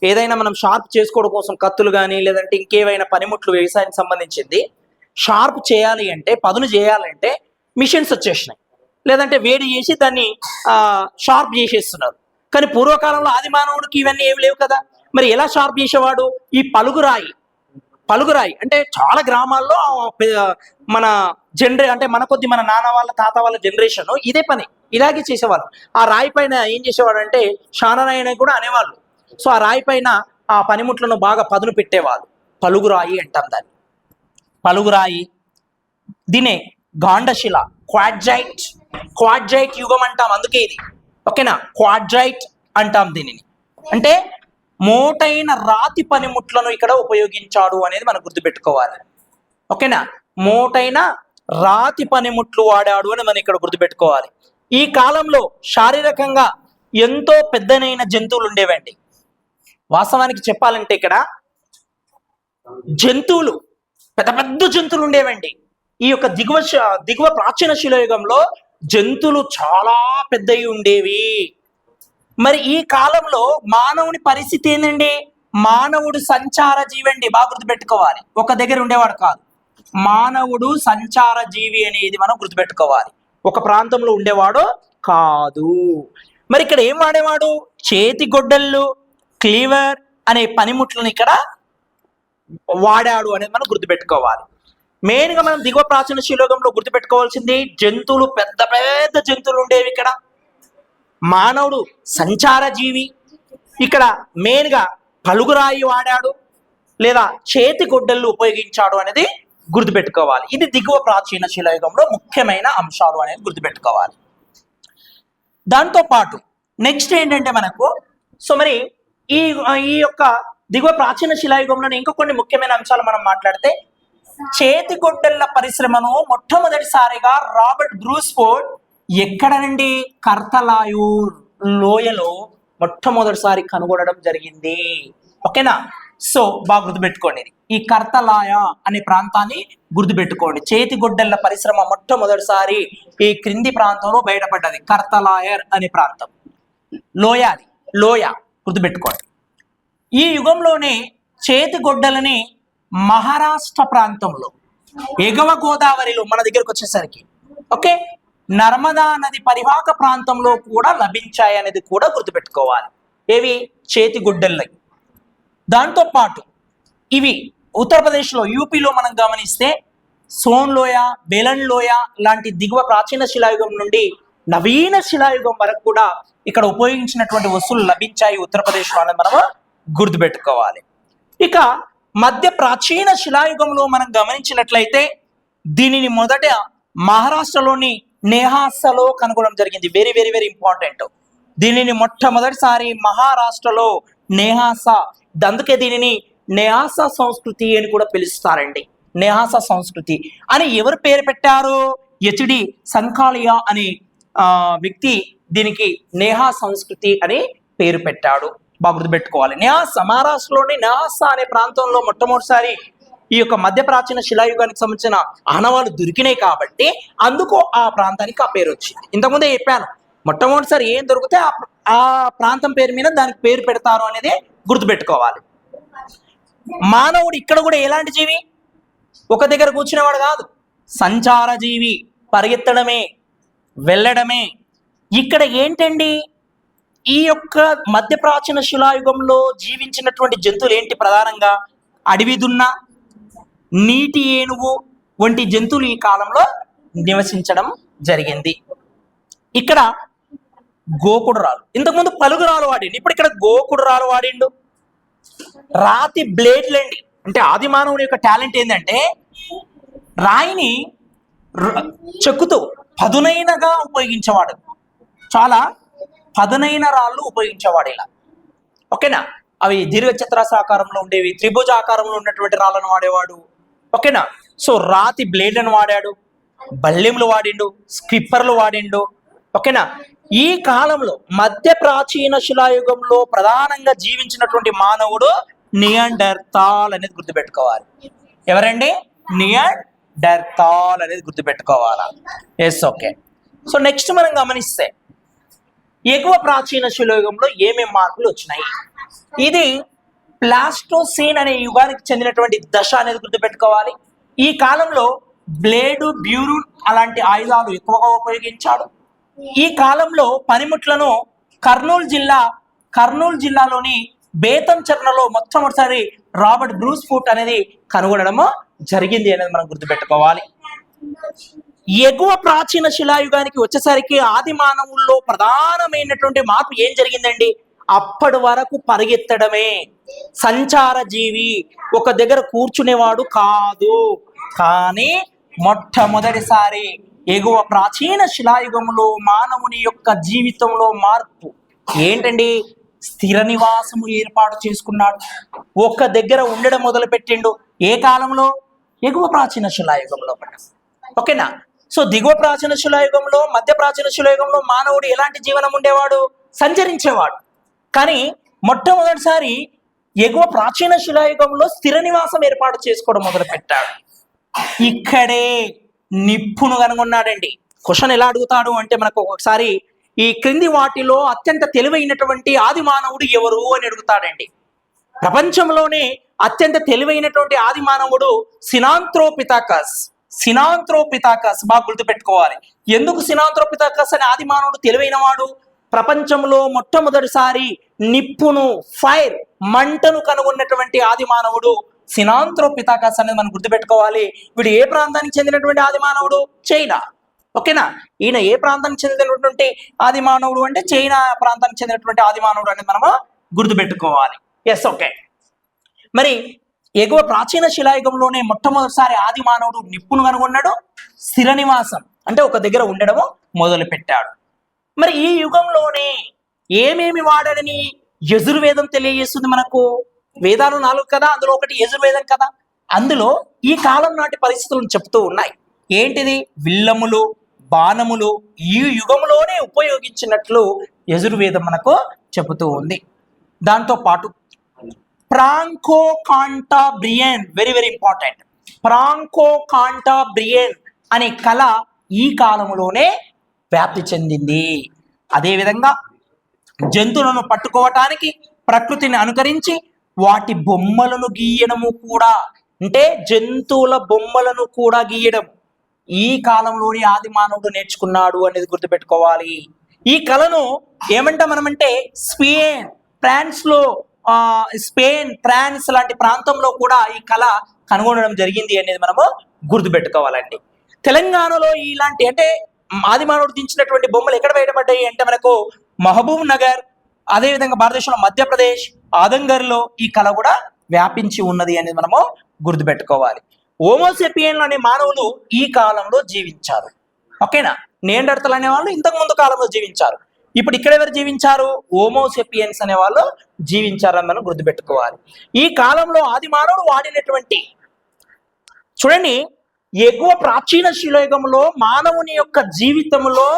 ఏదైనా మనం షార్ప్ చేసుకోవడం కోసం కత్తులు కానీ లేదంటే ఇంకేవైనా పనిముట్లు వ్యవసాయానికి సంబంధించింది షార్ప్ చేయాలి అంటే, పదును చేయాలంటే మిషన్స్ వచ్చేసినాయి, లేదంటే వేడి చేసి దాన్ని షార్ప్ చేసేస్తున్నారు. కానీ పూర్వకాలంలో ఆది మానవుడికి ఇవన్నీ ఏమి లేవు కదా. మరి ఎలా షార్ప్ చేసేవాడు? ఈ పలుగురాయి అంటే చాలా గ్రామాల్లో మన అంటే మన కొద్ది మన నాన్న వాళ్ళ తాత వాళ్ళ జనరేషన్ ఇదే పని ఇలాగే చేసేవాళ్ళు. ఆ రాయి పైన ఏం చేసేవాడు అంటే షానరాయణ కూడా అనేవాళ్ళు. సో ఆ రాయి పైన ఆ పనిముట్లను బాగా పదును పెట్టేవాళ్ళు. పలుగురాయి అంటాం దాన్ని, పలుగురాయి. దీనే గాండశిల, క్వాడ్జైట్ యుగం అంటాం, అందుకే ఇది. ఓకేనా, క్వాడ్జైట్ అంటాం దీనిని. అంటే మోటైన రాతి పనిముట్లను ఇక్కడ ఉపయోగించాడు అనేది మనం గుర్తుపెట్టుకోవాలి. ఓకేనా, మోటైన రాతి పనిముట్లు వాడాడు అని మనం ఇక్కడ గుర్తుపెట్టుకోవాలి. ఈ కాలంలో శారీరకంగా ఎంతో పెద్దనైన జంతువులు ఉండేవండి. వాస్తవానికి చెప్పాలంటే ఇక్కడ జంతువులు పెద్ద పెద్ద జంతువులు ఉండేవండి. ఈ యొక్క దిగువ ప్రాచీన శిలాయుగంలో జంతువులు చాలా పెద్దవి ఉండేవి. మరి ఈ కాలంలో మానవుని పరిస్థితి ఏంటండి? మానవుడు సంచార జీవి అండి, బాగా గుర్తుపెట్టుకోవాలి. ఒక దగ్గర ఉండేవాడు కాదు. మానవుడు సంచార జీవి అనేది మనం గుర్తుపెట్టుకోవాలి. ఒక ప్రాంతంలో ఉండేవాడు కాదు. మరి ఇక్కడ ఏం వాడేవాడు? చేతి గొడ్డళ్ళు, క్లీవర్ అనే పనిముట్లను ఇక్కడ వాడాడు అనేది మనం గుర్తుపెట్టుకోవాలి. మెయిన్ గా మనం దిగువ ప్రాచీన శిలాయుగంలో గుర్తుపెట్టుకోవాల్సింది జంతువులు, పెద్ద పెద్ద జంతువులు ఉండేవి. ఇక్కడ మానవుడు సంచార జీవి. ఇక్కడ మెయిన్ గా పలుగురాయి వాడాడు లేదా చేతి గొడ్డళ్ళు ఉపయోగించాడు అనేది గుర్తుపెట్టుకోవాలి. ఇది దిగువ ప్రాచీన శిలాయుగంలో ముఖ్యమైన అంశాలు అనేది గుర్తుపెట్టుకోవాలి. దాంతో పాటు నెక్స్ట్ ఏంటంటే మనకు మరి ఈ యొక్క దిగువ ప్రాచీన శిలాయుగంలోనే ఇంకా కొన్ని ముఖ్యమైన అంశాలు మనం మాట్లాడితే, చేతి గొడ్డళ్ళ పరిశ్రమను మొట్టమొదటిసారిగా రాబర్ట్ బ్రూస్ఫోర్డ్ ఎక్కడనండి? కర్తలాయూర్ లోయలో మొట్టమొదటిసారి కనుగొనడం జరిగింది. ఓకేనా? సో బాగా గుర్తుపెట్టుకోండి, ఈ కర్తలాయ అనే ప్రాంతాన్ని గుర్తుపెట్టుకోండి. చేతి గొడ్డళ్ళ పరిశ్రమ మొట్టమొదటిసారి ఈ క్రింది ప్రాంతంలో బయటపడ్డది. కర్తలాయర్ అనే ప్రాంతం, లోయ గుర్తుపెట్టుకోండి. ఈ యుగంలోనే చేతి గొడ్డలని మహారాష్ట్ర ప్రాంతంలో ఎగువ గోదావరిలో మన దగ్గరకు వచ్చేసరికి ఓకే నర్మదా నది పరివాహక ప్రాంతంలో కూడా లభించాయి అనేది కూడా గుర్తుపెట్టుకోవాలి. ఏవి? చేతి గొడ్డళ్ళకి. దాంతో పాటు ఇవి ఉత్తరప్రదేశ్లో, యూపీలో మనం గమనిస్తే సోన్ లోయ, బెలన్ లోయ లాంటి దిగువ ప్రాచీన శిలాయుగం నుండి నవీన శిలాయుగం వరకు కూడా ఇక్కడ ఉపయోగించినటువంటి వస్తువులు లభించాయి ఉత్తరప్రదేశ్లో అనేది మనము గుర్తుపెట్టుకోవాలి. ఇక మధ్య ప్రాచీన శిలాయుగంలో మనం గమనించినట్లయితే దీనిని మొదట మహారాష్ట్రలోని నేహాసలో కనుగొనడం జరిగింది. Very very very important. దీనిని మొట్టమొదటిసారి మహారాష్ట్రలో నేహాస, అందుకే దీనిని నేహాస సంస్కృతి అని కూడా పిలుస్తారండి. నేహాస సంస్కృతి అని ఎవరు పేరు పెట్టారు? హెచ్డి సంకాలియా అనే వ్యక్తి దీనికి నేహా సంస్కృతి అని పేరు పెట్టాడు. బాగా గుర్తుపెట్టుకోవాలి. మహారాష్ట్రలోని నేహాస అనే ప్రాంతంలో మొట్టమొదటిసారి ఈ యొక్క మధ్య ప్రాచీన శిలాయుగానికి సంబంధించిన ఆనవాళ్ళు దొరికినాయి కాబట్టి అందుకు ఆ ప్రాంతానికి ఆ పేరు వచ్చింది. ఇంతకుముందే చెప్పాను, మొట్టమొదటిసారి ఏం దొరికితే ఆ ప్రాంతం పేరు మీద దానికి పేరు పెడతారు అనేది గుర్తుపెట్టుకోవాలి. మానవుడు ఇక్కడ కూడా ఎలాంటి జీవి? ఒక దగ్గర కూర్చునేవాడు కాదు, సంచార జీవి, పరిగెత్తడమే, వెళ్ళడమే. ఇక్కడ ఏంటండి? ఈ యొక్క మధ్య ప్రాచీన శిలాయుగంలో జీవించినటువంటి జంతువులు ఏంటి? ప్రధానంగా అడవి దున్న, నీటి ఏనుగు వంటి జంతువులు ఈ కాలంలో నివసించడం జరిగింది. ఇక్కడ గోకుడురాలు, ఇంతకుముందు పలుగురాలు వాడిండు, ఇప్పుడు ఇక్కడ గోకుడురాలు వాడిండు. రాతి బ్లేడ్లండి. అంటే ఆది మానవుని యొక్క టాలెంట్ ఏంటంటే రాయిని చెక్కుతూ పదునైనగా ఉపయోగించేవాడు. చాలా పదునైన రాళ్ళు ఉపయోగించేవాడు ఇలా. ఓకేనా? అవి దీర్ఘచతురస్రాకారంలో ఉండేవి, త్రిభుజ ఆకారంలో ఉన్నటువంటి రాళ్ళను వాడేవాడు. ఓకేనా? సో రాతి బ్లేడ్లను వాడాడు, బల్లెములు వాడిండు, స్క్రిప్పర్లు వాడిండు. ఓకేనా? ఈ కాలంలో మధ్య ప్రాచీన శిలాయుగంలో ప్రధానంగా జీవించినటువంటి మానవుడు నియాండర్తాల్ అనేది గుర్తుపెట్టుకోవాలి. ఎవరండి? నియాండర్తాల్ అనేది గుర్తుపెట్టుకోవాలా? Yes, okay. సో నెక్స్ట్ మనం గమనిస్తే ఎగువ ప్రాచీన శిలాయుగంలో ఏమేమి మార్పులు వచ్చినాయి? ఇది ప్లాస్టోసీన్ అనే యుగానికి చెందినటువంటి దశ అనేది గుర్తుపెట్టుకోవాలి. ఈ కాలంలో బ్లేడు, బ్యూరూన్ అలాంటి ఆయుధాలు ఎక్కువగా ఉపయోగించాడు. ఈ కాలంలో పనిముట్లను కర్నూలు జిల్లాలోని బేతంచెర్లలో మొట్టమొదటిసారి రాబర్ట్ బ్రూస్ఫోర్డ్ అనేది కనుగొనడం జరిగింది అనేది మనం గుర్తుపెట్టుకోవాలి. ఎగువ ప్రాచీన శిలాయుగానికి వచ్చేసరికి ఆది మానవుల్లో ప్రధానమైనటువంటి మార్పు ఏం జరిగిందండి? అప్పటి వరకు పరిగెత్తడమే, సంచార జీవి, ఒక దగ్గర కూర్చునేవాడు కాదు. కానీ మొట్టమొదటిసారి ఎగువ ప్రాచీన శిలాయుగంలో మానవుని యొక్క జీవితంలో మార్పు ఏంటండి? స్థిర నివాసము ఏర్పాటు చేసుకున్నాడు. ఒక్క దగ్గర ఉండడం మొదలు పెట్టిండు. ఏ కాలంలో? ఎగువ ప్రాచీన శిలాయుగంలో. ఓకేనా? సో దిగువ ప్రాచీన శిలాయుగంలో, మధ్య ప్రాచీన శిలాయుగంలో మానవుడు ఎలాంటి జీవనం ఉండేవాడు? సంచరించేవాడు. కానీ మొట్టమొదటిసారి ఎగువ ప్రాచీన శిలాయుగంలో స్థిర నివాసం ఏర్పాటు చేసుకోవడం మొదలు పెట్టాడు. ఇక్కడే నిప్పును కనుగొన్నాడండి. క్వశ్చన్ ఎలా అడుగుతాడు అంటే మనకు ఒకసారి ఈ క్రింది వాటిలో అత్యంత తెలివైనటువంటి ఆది మానవుడు ఎవరు అని అడుగుతాడండి. ప్రపంచంలోనే అత్యంత తెలివైనటువంటి ఆది మానవుడు సినాంథ్రోపిథాకస్. సినాంథ్రోపిథాకస్ బాగా గుర్తుపెట్టుకోవాలి. ఎందుకు సినాంథ్రోపిథాకస్ అనే ఆది మానవుడు తెలివైన వాడు? ప్రపంచంలో మొట్టమొదటిసారి నిప్పును, ఫైర్, మంటను కనుగొన్నటువంటి ఆది మానవుడు సినాంథ్రోపిథాకస్ అనేది మనం గుర్తుపెట్టుకోవాలి. వీడు ఏ ప్రాంతానికి చెందినటువంటి ఆది మానవుడు? చైనా. ఓకేనా? ఈయన ఏ ప్రాంతానికి చెందినటువంటి ఆది మానవుడు అంటే చైనా ప్రాంతానికి చెందినటువంటి ఆది మానవుడు అనేది మనము గుర్తుపెట్టుకోవాలి. Yes, okay. మరి ఎగువ ప్రాచీన శిలాయుగంలోనే మొట్టమొదటిసారి ఆది మానవుడు నిప్పును కనుగొన్నాడు, స్థిర నివాసం అంటే ఒక దగ్గర ఉండడము మొదలు పెట్టాడు. మరి ఈ యుగంలోనే ఏమేమి వాడాడని యజుర్వేదం తెలియజేస్తుంది మనకు. వేదాలు 4 కదా, అందులో ఒకటి యజుర్వేదం కదా. అందులో ఈ కాలం నాటి పరిస్థితులను చెప్తూ ఉన్నాయి. ఏంటిది? విల్లములు, బాణములు ఈ యుగంలోనే ఉపయోగించినట్లు యజుర్వేదం మనకు చెబుతూ ఉంది. దాంతో పాటు ప్రాంకోకాంటాబ్రియన్, వెరీ వెరీ ఇంపార్టెంట్, ప్రాంకోకాంటాబ్రియన్ అనే కళ ఈ కాలంలోనే వ్యాప్తి చెందింది. అదేవిధంగా జంతువులను పట్టుకోవటానికి ప్రకృతిని అనుకరించి వాటి బొమ్మలను గీయడము కూడా, అంటే జంతువుల బొమ్మలను కూడా గీయడం ఈ కాలంలోని ఆది మానవుడు నేర్చుకున్నాడు అనేది గుర్తుపెట్టుకోవాలి. ఈ కళను ఏమంటాం మనమంటే స్పెయిన్, ఫ్రాన్స్ లాంటి ప్రాంతంలో కూడా ఈ కళ కనుగొనడం జరిగింది అనేది మనము గుర్తుపెట్టుకోవాలండి. తెలంగాణలో ఇలాంటి అంటే ఆది మానవుడు దించినటువంటి బొమ్మలు ఎక్కడ బయటపడ్డాయి అంటే మనకు మహబూబ్ నగర్, అదేవిధంగా భారతదేశంలో మధ్యప్రదేశ్, ఆదంగర్లో ఈ కళ కూడా వ్యాపించి ఉన్నది అనేది మనము గుర్తుపెట్టుకోవాలి. హోమోసెపియన్లు అనే మానవులు ఈ కాలంలో జీవించారు. ఓకేనా? నియాండర్తల్ అనే వాళ్ళు ఇంతకు ముందు కాలంలో జీవించారు. ఇప్పుడు ఇక్కడ ఎవరు జీవించారు? హోమోసెపియన్స్ అనే వాళ్ళు జీవించారని మనం గుర్తుపెట్టుకోవాలి. ఈ కాలంలో ఆది మానవుడు వాడినటువంటి, చూడండి, ఎగువ ప్రాచీన శిలాయుగంలో మానవుని యొక్క జీవితంలో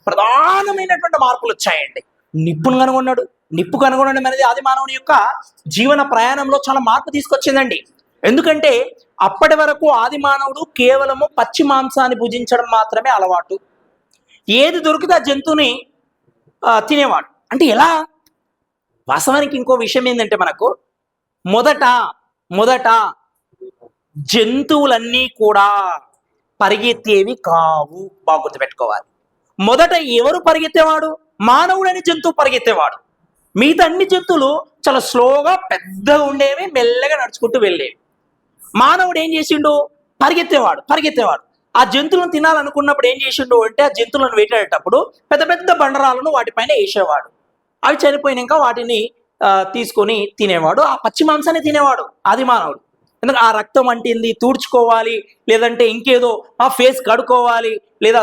ప్రధానమైనటువంటి మార్పులు వచ్చాయండి. నిప్పును కనుగొన్నాడు. నిప్పు కనుగొనడం అనేది ఆది మానవుని యొక్క జీవన ప్రయాణంలో చాలా మార్పు తీసుకొచ్చిందండి. ఎందుకంటే అప్పటి వరకు ఆది మానవుడు కేవలము పచ్చి మాంసాన్ని భుజించడం మాత్రమే అలవాటు. ఏది దొరికితే ఆ జంతువుని తినేవాడు. అంటే ఎలా? వాస్తవానికి ఇంకో విషయం ఏంటంటే మనకు మొదట జంతువులన్నీ కూడా పరిగెత్తేవి కావు. బాగా గుర్తుపెట్టుకోవాలి. మొదట ఎవరు పరిగెత్తేవాడు? మానవుడని జంతువు పరిగెత్తేవాడు. మిగతా అన్ని జంతువులు చాలా స్లోగా పెద్దగా ఉండేవి, మెల్లగా నడుచుకుంటూ వెళ్ళేవి. మానవుడు ఏం చేసిండు? పరిగెత్తేవాడు. ఆ జంతువులను తినాలనుకున్నప్పుడు ఏం చేసిండు అంటే ఆ జంతువులను వేటాడేటప్పుడు పెద్ద పెద్ద బండరాలను వాటిపైన వేసేవాడు. అవి చనిపోయినాక వాటిని తీసుకొని తినేవాడు. ఆ పచ్చి మాంసాన్ని తినేవాడు ఆది మానవుడు. ఎందుకంటే ఆ రక్తం అంటింది, తుడుచుకోవాలి, లేదంటే ఇంకేదో ఆ ఫేస్ కడుక్కోవాలి, లేదా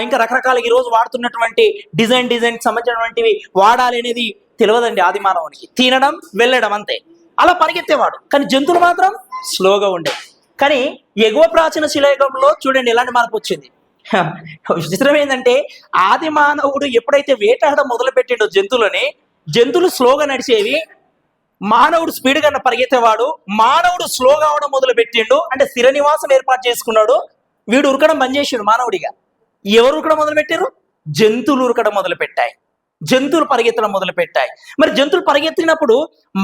ఇంకా రకరకాల ఈరోజు వాడుతున్నటువంటి డిజైన్ సంబంధించినటువంటివి వాడాలి అనేది తెలియదండి ఆది మానవునికి. తినడం, వెళ్ళడం అంతే. అలా పరిగెత్తేవాడు. కానీ జంతువులు మాత్రం స్లోగా ఉండేవి. కానీ ఎగువ ప్రాచీన శిలాయుగంలో చూడండి ఎలాంటి మార్పు వచ్చింది. విచిత్రం ఏంటంటే ఆది మానవుడు ఎప్పుడైతే వేటాడడం మొదలు పెట్టిండో జంతువులు స్లోగా నడిచేవి, మానవుడు స్పీడ్గా పరిగెత్తేవాడు. మానవుడు స్లోగా అవడం మొదలు పెట్టిండు, అంటే స్థిర నివాసం ఏర్పాటు చేసుకున్నాడు. వీడు ఉరకడం బంద్ చేసిండు మానవుడిగా. ఎవరు ఉరకడం మొదలు పెట్టారు? జంతువులు ఉరకడం మొదలు పెట్టాయి, జంతువులు పరిగెత్తడం మొదలు పెట్టాయి. మరి జంతువులు పరిగెత్తినప్పుడు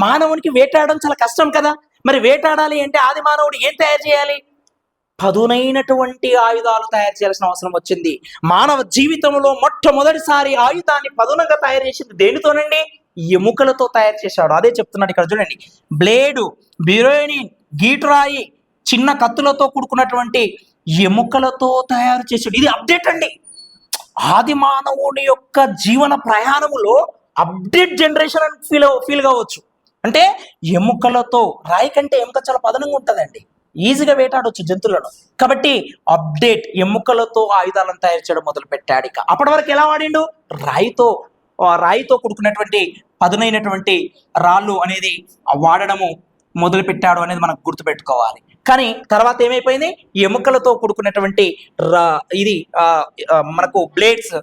మానవునికి వేటాడడం చాలా కష్టం కదా. మరి వేటాడాలి అంటే ఆది మానవుడు ఏం తయారు చేయాలి? పదునైనటువంటి ఆయుధాలు తయారు చేయాల్సిన అవసరం వచ్చింది. మానవ జీవితంలో మొట్టమొదటిసారి ఆయుధాన్ని పదునంగా తయారు చేసింది దేనితోనండి? ఎముకలతో తయారు చేశాడు. అదే చెప్తున్నాడు ఇక్కడ చూడండి. బ్లేడు, బిరోయినిన్, గీటురాయి, చిన్న కత్తులతో కూడుకున్నటువంటి ఎముకలతో తయారు చేశాడు. ఇది అప్డేట్ అండి. ఆది మానవుని యొక్క జీవన ప్రయాణములో అప్డేట్ జనరేషన్ అని ఫీల్ కావచ్చు. అంటే ఎముకలతో, రాయి కంటే ఎముక చాలా పదనంగా ఉంటుందండి, ఈజీగా వేటాడవచ్చు జంతువులను. కాబట్టి అప్డేట్, ఎముకలతో ఆయుధాలను తయారు చేయడం మొదలు పెట్టాడు. ఇక అప్పటి వరకు ఎలా వాడిండు? రాయితో కూడుకున్నటువంటి పదునైనటువంటి రాళ్ళు అనేది వాడడము మొదలు పెట్టాడు అనేది మనకు గుర్తుపెట్టుకోవాలి. కానీ తర్వాత ఏమైపోయింది? ఎముకలతో కూడుకున్నటువంటి ఇది మనకు బ్లేడ్స్,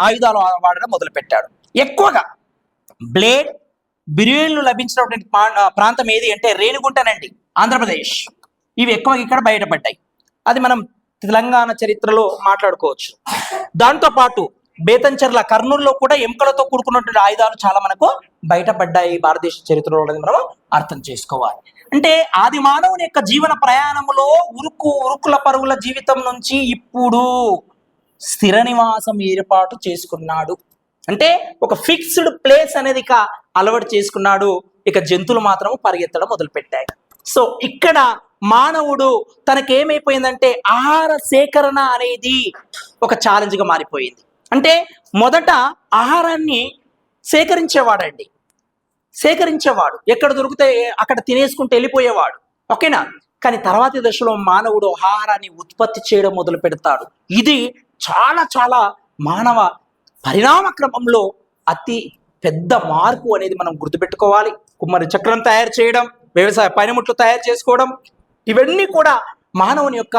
ఆయుధాలు వాడడం మొదలు పెట్టాడు. ఎక్కువగా బ్లేడ్, బిర్యానీలు లభించినటువంటి ప్రాంతం ఏది అంటే రేణిగుంటనండి, ఆంధ్రప్రదేశ్. ఇవి ఎక్కువగా ఇక్కడ బయటపడ్డాయి. అది మనం తెలంగాణ చరిత్రలో మాట్లాడుకోవచ్చు. దాంతోపాటు బేతంచెర్ల, కర్నూలులో కూడా ఎముకలతో కూడుకున్నటువంటి ఆయుధాలు చాలా మనకు బయటపడ్డాయి భారతదేశ చరిత్రలో అనేది మనం అర్థం చేసుకోవాలి. అంటే ఆది మానవుని యొక్క జీవన ప్రయాణంలో ఉరుకుల పరుగుల జీవితం నుంచి ఇప్పుడు స్థిర నివాసం ఏర్పాటు చేసుకున్నాడు. అంటే ఒక ఫిక్స్డ్ ప్లేస్ అనేది ఇక అలవాటు చేసుకున్నాడు. ఇక జంతువులు మాత్రం పరిగెత్తడం మొదలుపెట్టాయి. సో ఇక్కడ మానవుడు తనకేమైపోయిందంటే ఆహార సేకరణ అనేది ఒక ఛాలెంజ్గా మారిపోయింది. అంటే మొదట ఆహారాన్ని సేకరించేవాడు, ఎక్కడ దొరికితే అక్కడ తినేసుకుంటూ వెళ్ళిపోయేవాడు, ఓకేనా. కానీ తర్వాతి దశలో మానవుడు ఆహారాన్ని ఉత్పత్తి చేయడం మొదలు పెడతాడు. ఇది చాలా చాలా మానవ పరిణామ క్రమంలో అతి పెద్ద మార్పు అనేది మనం గుర్తుపెట్టుకోవాలి. కుమ్మరి చక్రం తయారు చేయడం, వ్యవసాయ పనిముట్లు తయారు చేసుకోవడం, ఇవన్నీ కూడా మానవుని యొక్క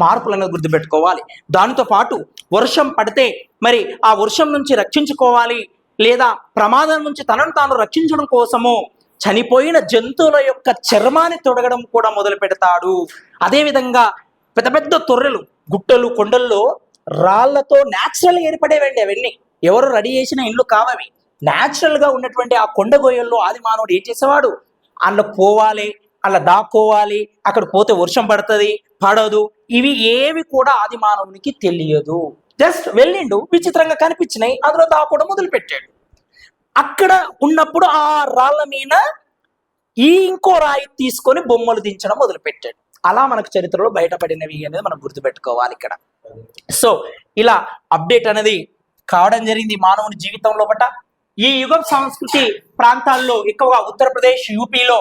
మార్పులను గుర్తుపెట్టుకోవాలి. దానితో పాటు వర్షం పడితే మరి ఆ వర్షం నుంచి రక్షించుకోవాలి, లేదా ప్రమాదం నుంచి తనను తాను రక్షించడం కోసము చనిపోయిన జంతువుల యొక్క చర్మాన్ని తొడగడం కూడా మొదలు పెడతాడు. అదేవిధంగా పెద్ద పెద్ద తొర్రెలు, గుట్టలు, కొండల్లో రాళ్లతో న్యాచురల్గా ఏర్పడేవండి. అవన్నీ ఎవరు రెడీ చేసిన ఇల్లు కావవి. న్యాచురల్గా ఉన్నటువంటి ఆ కొండ గొయ్యల్లో ఆది మానవుడు ఏం చేసేవాడు, అందులో పోవాలి, అలా దాక్కోవాలి, అక్కడ పోతే వర్షం పడుతుంది, పడదు, ఇవి ఏవి కూడా ఆది మానవునికి తెలియదు. జస్ట్ వెళ్ళిండు, విచిత్రంగా కనిపించినాయి, అందులో దాక్కోవడం మొదలు పెట్టాడు. అక్కడ ఉన్నప్పుడు ఆ రాళ్ళ మీద ఇంకో రాయి తీసుకొని బొమ్మలు దించడం మొదలు పెట్టాడు. అలా మనకు చరిత్రలో బయటపడినవి అనేది మనం గుర్తుపెట్టుకోవాలి ఇక్కడ. సో ఇలా అప్డేట్ అనేది కావడం జరిగింది మానవుని జీవితంలో పట. ఈ యుగం సంస్కృతి ప్రాంతాల్లో ఎక్కువగా ఉత్తరప్రదేశ్, యూపీలో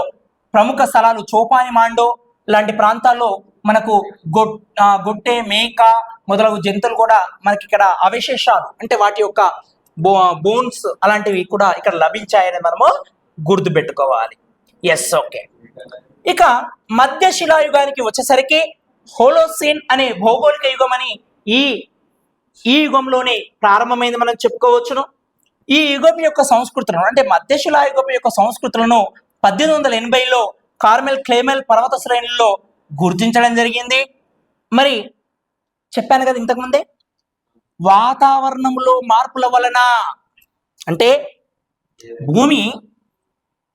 ప్రముఖ స్థలాలు చోపాని మాండో లాంటి ప్రాంతాల్లో మనకు గొట్టె, మేక మొదలగు జంతువులు కూడా మనకి ఇక్కడ అవశేషాలు, అంటే వాటి యొక్క బోన్స్ అలాంటివి కూడా ఇక్కడ లభించాయని మనము గుర్తుపెట్టుకోవాలి. Yes, okay. ఇక మధ్య శిలాయుగానికి వచ్చేసరికి హోలోసీన్ అనే భౌగోళిక యుగం అని ఈ యుగంలోనే ప్రారంభమైంది మనం చెప్పుకోవచ్చును. ఈ యుగం యొక్క సంస్కృతులను, అంటే మధ్య శిలాయుగం యొక్క సంస్కృతులను 1880లో కార్మెల్ క్లేమెల్ పర్వత శ్రేణుల్లో గుర్తించడం జరిగింది. మరి చెప్పాను కదా ఇంతకుముందే, వాతావరణంలో మార్పుల వలన, అంటే భూమి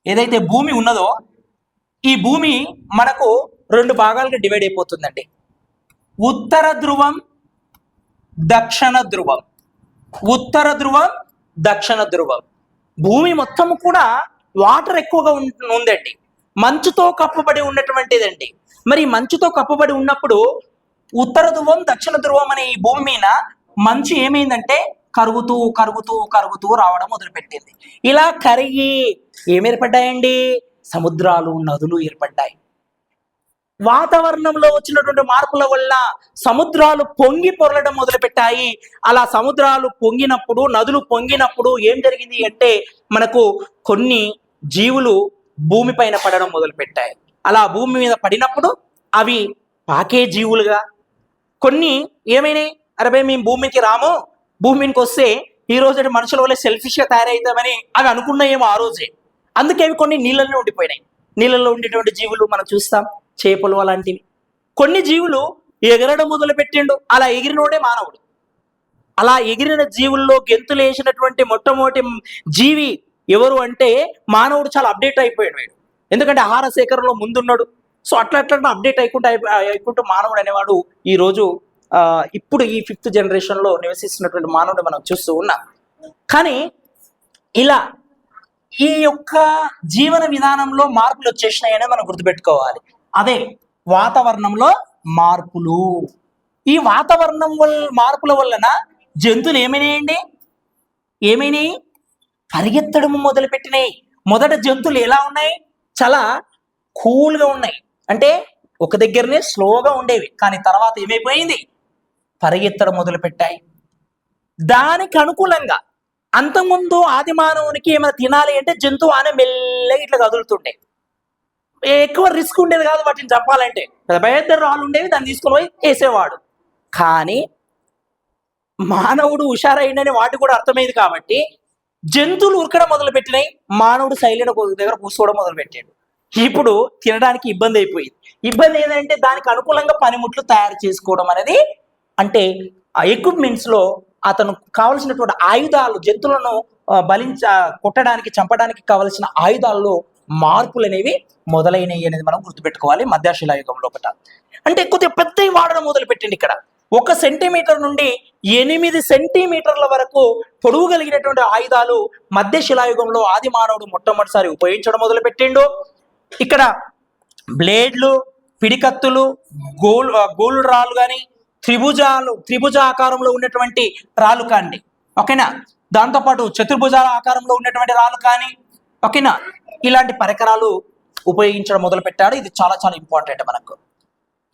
ఏదైతే భూమి ఉన్నదో ఈ భూమి మనకు 2 భాగాలుగా డివైడ్ అయిపోతుందండి. ఉత్తర ధ్రువం, దక్షిణ ధ్రువం. ఉత్తర ధ్రువం, దక్షిణ ధ్రువం. భూమి మొత్తం కూడా వాటర్ ఎక్కువగా ఉందండి, మంచుతో కప్పబడి ఉన్నటువంటిదండి. మరి మంచుతో కప్పబడి ఉన్నప్పుడు ఉత్తర ధ్రువం, దక్షిణ ధ్రువం అనే ఈ భూమి మీద మంచు ఏమైందంటే కరుగుతూ కరుగుతూ కరుగుతూ రావడం మొదలుపెట్టింది. ఇలా కరిగి ఏమి ఏర్పడ్డాయండి, సముద్రాలు, నదులు ఏర్పడ్డాయి. వాతావరణంలో వచ్చినటువంటి మార్పుల వల్ల సముద్రాలు పొంగి పొరలడం మొదలుపెట్టాయి. అలా సముద్రాలు పొంగినప్పుడు, నదులు పొంగినప్పుడు ఏం జరిగింది అంటే మనకు కొన్ని జీవులు భూమిపైన పడడం మొదలుపెట్టాయి. అలా భూమి మీద పడినప్పుడు అవి పాకే జీవులుగా, కొన్ని ఏమైనాయి, అరే మేము భూమికి రాము, భూమికి వస్తే ఈ రోజు మనుషుల వల్ల సెల్ఫిష్గా తయారవుతామని అవి అనుకున్నాయేమో ఆ రోజే. అందుకే అవి కొన్ని నీళ్ళల్లో ఉండిపోయినాయి. నీళ్ళల్లో ఉండేటువంటి జీవులు మనం చూస్తాం, చేపలు అలాంటివి. కొన్ని జీవులు ఎగరడం మొదలు పెట్టిండు, అలా ఎగిరినోడే మానవుడు. అలా ఎగిరిన జీవుల్లో గెంతులు వేసినటువంటి మొట్టమొదటి జీవి ఎవరు అంటే మానవుడు. చాలా అప్డేట్ అయిపోయాడు వీడు, ఎందుకంటే ఆహార సేకరణలో ముందున్నాడు. సో అట్లా అప్డేట్ అయికుంటూ మానవుడు అనేవాడు ఈరోజు ఇప్పుడు ఈ 5th జనరేషన్లో నివసిస్తున్నటువంటి మానవుడు మనం చూస్తూ ఉన్నాం. కానీ ఇలా ఈ యొక్క జీవన విధానంలో మార్పులు వచ్చేసినాయని మనం గుర్తుపెట్టుకోవాలి. అదే వాతావరణంలో మార్పులు. ఈ వాతావరణం మార్పుల వలన జంతువులు ఏమైనాయి, పరిగెత్తడం మొదలుపెట్టినాయి. మొదట జంతువులు ఎలా ఉన్నాయి, చాలా కూల్గా ఉన్నాయి, అంటే ఒక దగ్గరనే స్లోగా ఉండేవి. కానీ తర్వాత ఏమైపోయింది, పరిగెత్తడం మొదలుపెట్టాయి. దానికి అనుకూలంగా అంతకుముందు ఆది మానవునికి ఏమైనా తినాలి అంటే జంతువు ఆనే మెల్లగా ఇట్లా కదులుతుండే, ఎక్కువ రిస్క్ ఉండేది కాదు వాటిని చంపాలంటే. పెద్ద రాళ్ళు ఉండేవి, దాన్ని తీసుకొని పోయి వేసేవాడు. కానీ మానవుడు హుషారైందని వాటికి కూడా అర్థమైంది కాబట్టి జంతువులు ఉరకడం మొదలు పెట్టినాయి, మానవుడు సైలెంట్ ఒక దగ్గర కూర్చోవడం మొదలు పెట్టాడు. ఇప్పుడు తినడానికి ఇబ్బంది అయిపోయింది. ఇబ్బంది ఏంటంటే దానికి అనుకూలంగా పనిముట్లు తయారు చేసుకోవడం అనేది, అంటే ఆ ఎక్విప్మెంట్స్ లో అతను కావలసినటువంటి ఆయుధాలు, జంతువులను కొట్టడానికి చంపడానికి కావలసిన ఆయుధాల్లో మార్పులు అనేవి మొదలైనవి అనేది మనం గుర్తుపెట్టుకోవాలి మధ్యశిలాయుగం లోపల. అంటే కొద్దిగా పెద్దవి వాడడం మొదలు పెట్టండి. ఇక్కడ 1 సెంటీమీటర్ నుండి 8 సెంటీమీటర్ల వరకు పొడవు కలిగినటువంటి ఆయుధాలు మధ్యశిలాయుగంలో ఆది మానవుడు మొట్టమొదటిసారి ఉపయోగించడం మొదలు పెట్టిండు. ఇక్కడ బ్లేడ్లు, పిడికత్తులు, గోలు రాళ్ళు కానీ, త్రిభుజ ఆకారంలో ఉన్నటువంటి రాళ్ళు కాండి, ఓకేనా, దాంతోపాటు చతుర్భుజ ఆకారంలో ఉన్నటువంటి రాళ్ళు కానీ, ఓకేనా, ఇలాంటి పరికరాలు ఉపయోగించడం మొదలు పెట్టాడు. ఇది చాలా చాలా ఇంపార్టెంట్ మనకు.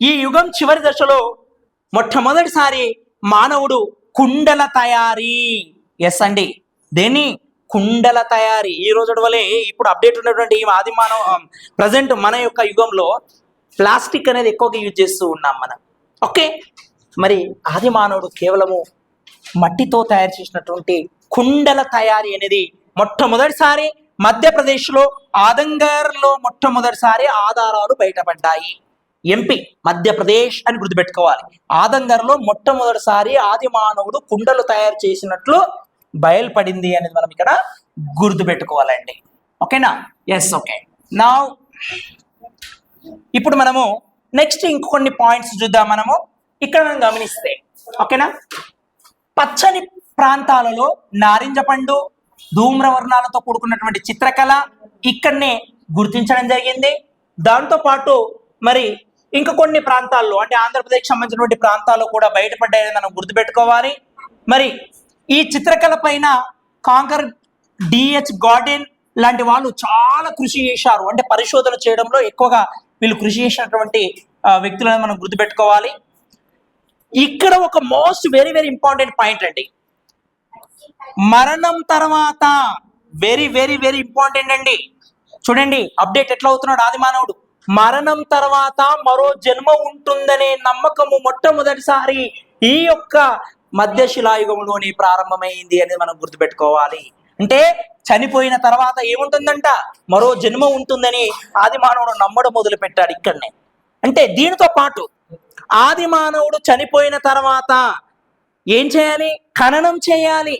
ఈ యుగం చివరి దశలో మొట్టమొదటిసారి మానవుడు కుండల తయారీ, ఎస్ అండి, దేన్ని, కుండల తయారీ. ఈ రోజు వలె ఇప్పుడు అప్డేట్ ఉన్నటువంటి ఆది మానవ ప్రజెంట్ మన యొక్క యుగంలో ప్లాస్టిక్ అనేది ఎక్కువగా యూజ్ చేస్తూ ఉన్నాం మనం. ఓకే, మరి ఆది మానవుడు కేవలము మట్టితో తయారు చేసినటువంటి కుండల తయారీ అనేది మొట్టమొదటిసారి మధ్యప్రదేశ్లో ఆదంగర్లో మొట్టమొదటిసారి ఆధారాలు బయటపడ్డాయి. ఎంపీ మధ్యప్రదేశ్ అని గుర్తుపెట్టుకోవాలి. ఆదంగర్లో మొట్టమొదటిసారి ఆది మానవుడు కుండలు తయారు చేసినట్లు బయలుపడింది అనేది మనం ఇక్కడ గుర్తుపెట్టుకోవాలండి. ఓకేనా, ఎస్, ఓకే. నా ఇప్పుడు మనము నెక్స్ట్ ఇంకొన్ని పాయింట్స్ చూద్దాం. మనము ఇక్కడ మనం గమనిస్తే, ఓకేనా, పచ్చని ప్రాంతాలలో నారింజ పండు, ధూమ్రవర్ణాలతో కూడుకున్నటువంటి చిత్రకళ ఇక్కడనే గుర్తించడం జరిగింది. దాంతోపాటు మరి ఇంకా కొన్ని ప్రాంతాల్లో, అంటే ఆంధ్రప్రదేశ్ సంబంధించినటువంటి ప్రాంతాల్లో కూడా బయటపడ్డాయని మనం గుర్తుపెట్టుకోవాలి. మరి ఈ చిత్రకళ పైన కాంకర్ డిహెచ్ గార్డెన్ లాంటి వాళ్ళు చాలా కృషి చేశారు. అంటే పరిశోధన చేయడంలో ఎక్కువగా వీళ్ళు కృషి చేసినటువంటి వ్యక్తులను మనం గుర్తుపెట్టుకోవాలి. ఇక్కడ ఒక most very very important point అండి, మరణం తర్వాత, వెరీ వెరీ వెరీ ఇంపార్టెంట్ అండి. చూడండి అప్డేట్ ఎట్లా అవుతున్నాడు ఆది మానవుడు. మరణం తర్వాత మరో జన్మ ఉంటుందనే నమ్మకము మొట్టమొదటిసారి ఈ యొక్క మధ్యశిలాయుగంలోనే ప్రారంభమైంది అనేది మనం గుర్తుపెట్టుకోవాలి. అంటే చనిపోయిన తర్వాత ఏముంటుందంట, మరో జన్మ ఉంటుందని ఆది మానవుడు నమ్మడం మొదలు పెట్టాడు ఇక్కడనే. అంటే దీనితో పాటు ఆది మానవుడు చనిపోయిన తర్వాత ఏం చేయాలి, ఖననం చేయాలి,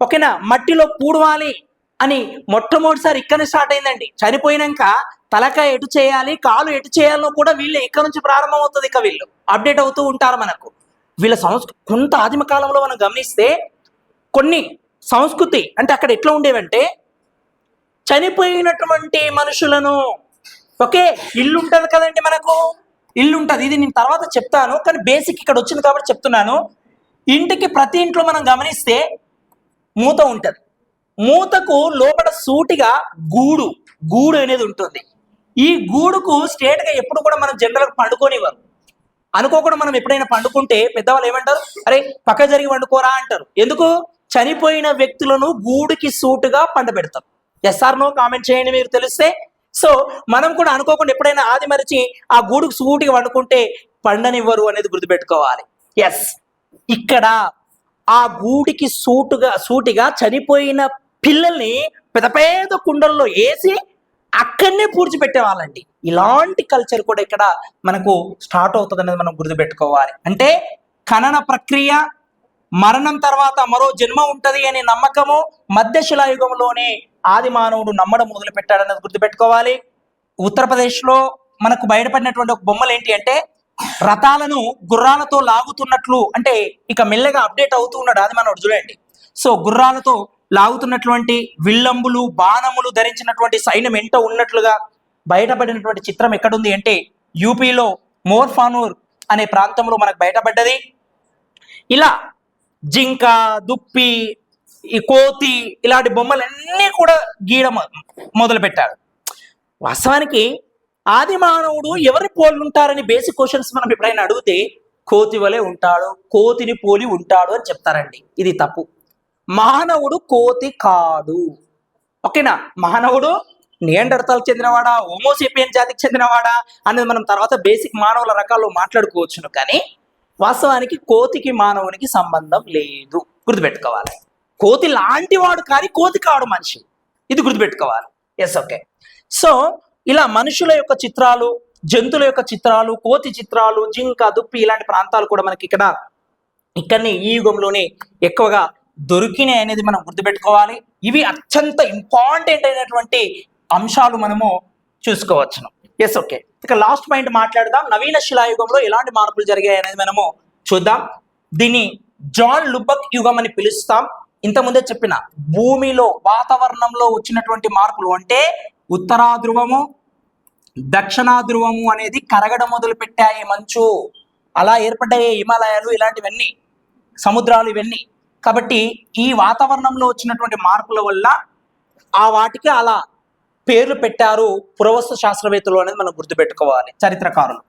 ఓకేనా, మట్టిలో పూడవాలి అని మొట్టమొదటిసారి ఇక్కడనే స్టార్ట్ అయిందండి. చనిపోయినాక తలకాయ ఎటు చేయాలి, కాలు ఎటు చేయాలో కూడా వీళ్ళు ఇక్కడ నుంచి ప్రారంభం అవుతుంది. ఇక వీళ్ళు అప్డేట్ అవుతూ ఉంటారు మనకు. వీళ్ళ కొంత ఆదిమ కాలంలో మనం గమనిస్తే కొన్ని సంస్కృతి, అంటే అక్కడ ఎట్లా ఉండేవంటే చనిపోయినటువంటి మనుషులను, ఓకే, ఇల్లు ఉంటుంది కదండి, మనకు ఇల్లు ఉంటుంది, ఇది నేను తర్వాత చెప్తాను, కానీ బేసిక్ ఇక్కడ వచ్చింది కాబట్టి చెప్తున్నాను. ఇంటికి ప్రతి ఇంట్లో మనం గమనిస్తే మూత ఉంటుంది. మూతకు లోపల సూటిగా గూడు అనేది ఉంటుంది. ఈ గూడుకు స్ట్రేట్గా ఎప్పుడు కూడా మనం జనరల్గా పండుకోనివ్వరు. అనుకోకుండా మనం ఎప్పుడైనా పండుకుంటే పెద్దవాళ్ళు ఏమంటారు, అరే పక్క జరిగి పండుకోరా అంటారు. ఎందుకు, చనిపోయిన వ్యక్తులను గూడుకి సూటుగా పండబెడతారు. ఎస్ఆర్ నో కామెంట్ చేయండి మీరు తెలిస్తే. సో మనం కూడా అనుకోకుండా ఎప్పుడైనా ఆది మరిచి ఆ గూడుకు సూటిగా వండుకుంటే పండనివ్వరు అనేది గుర్తుపెట్టుకోవాలి. ఎస్, ఇక్కడ ఆ గూడికి సూటిగా చనిపోయిన పిల్లల్ని పెద్ద పెద్ద కుండల్లో వేసి అక్కడనే పూడ్చిపెట్టేవాళ్ళండి. ఇలాంటి కల్చర్ కూడా ఇక్కడ మనకు స్టార్ట్ అవుతుంది అనేది మనం గుర్తుపెట్టుకోవాలి. అంటే ఖనన ప్రక్రియ, మరణం తర్వాత మరో జన్మ ఉంటది అనే నమ్మకము మధ్యశిలాయుగంలోనే ఆది మానవుడు నమ్మడం మొదలు పెట్టాడన్నది గుర్తుపెట్టుకోవాలి. ఉత్తరప్రదేశ్లో మనకు బయటపడినటువంటి ఒక బొమ్మలు ఏంటి అంటే రథాలను గుర్రాలతో లాగుతున్నట్లు, అంటే ఇక మెల్లగా అప్డేట్ అవుతూ ఉన్నాడు ఆది మానవుడు. చూడండి, సో గుర్రాలతో లాగుతున్నటువంటి విల్లంబులు, బాణములు ధరించినటువంటి సైన్యం ఎంట ఉన్నట్లుగా బయటపడినటువంటి చిత్రం ఎక్కడుంది అంటే యూపీలో మోర్ఫానూర్ అనే ప్రాంతంలో మనకు బయటపడ్డది. ఇలా జింక, దుప్పి, ఈ కోతి ఇలాంటి బొమ్మలన్నీ కూడా గీయడం మొదలు పెట్టాడు. వాస్తవానికి ఆది మానవుడు ఎవరి పోలి ఉంటారని బేసిక్ క్వశ్చన్స్ మనం ఎప్పుడైనా అడిగితే కోతి వలె ఉంటాడు, కోతిని పోలి ఉంటాడు అని చెప్తారండి. ఇది తప్పు. మానవుడు కోతి కాదు, ఓకేనా. మానవుడు నియాండర్తల్ చెందినవాడా, హోమోసేపియన్ జాతికి చెందినవాడా అనేది మనం తర్వాత బేసిక్ మానవుల రకాల్లో మాట్లాడుకోవచ్చును. కానీ వాస్తవానికి కోతికి మానవునికి సంబంధం లేదు, గుర్తుపెట్టుకోవాలి. కోతి లాంటి వాడు కానీ కోతి కాడు మనిషి. ఇది గుర్తుపెట్టుకోవాలి. Yes, okay. సో ఇలా మనుషుల యొక్క చిత్రాలు, జంతువుల యొక్క చిత్రాలు, కోతి చిత్రాలు, జింక, దుప్పి ఇలాంటి ప్రాంతాలు కూడా మనకి ఇక్కడనే ఈ యుగంలోనే ఎక్కువగా దొరికినాయి అనేది మనం గుర్తుపెట్టుకోవాలి. ఇవి అత్యంత ఇంపార్టెంట్ అయినటువంటి అంశాలు మనము చూసుకోవచ్చును. Yes, okay. ఇక లాస్ట్ పాయింట్ మాట్లాడదాం. నవీన శిలాయుగంలో ఎలాంటి మార్పులు జరిగాయి అనేది మనము చూద్దాం. దీన్ని జాన్ లుబక్ యుగం అని పిలుస్తాం. ఇంతకుముందే చెప్పిన భూమిలో వాతావరణంలో వచ్చినటువంటి మార్పులు అంటే ఉత్తరా ధ్రువము, దక్షిణ ధ్రువము అనేది కరగడం మొదలు పెట్టాయి. మంచు అలా ఏర్పడ్డాయి. హిమాలయాలు ఇలాంటివన్నీ, సముద్రాలు ఇవన్నీ. కాబట్టి ఈ వాతావరణంలో వచ్చినటువంటి మార్పుల వల్ల ఆ వాటికి అలా పేర్లు పెట్టారు పురావస్తు శాస్త్రవేత్తలు అనేది మనం గుర్తుపెట్టుకోవాలి, చరిత్రకారులు.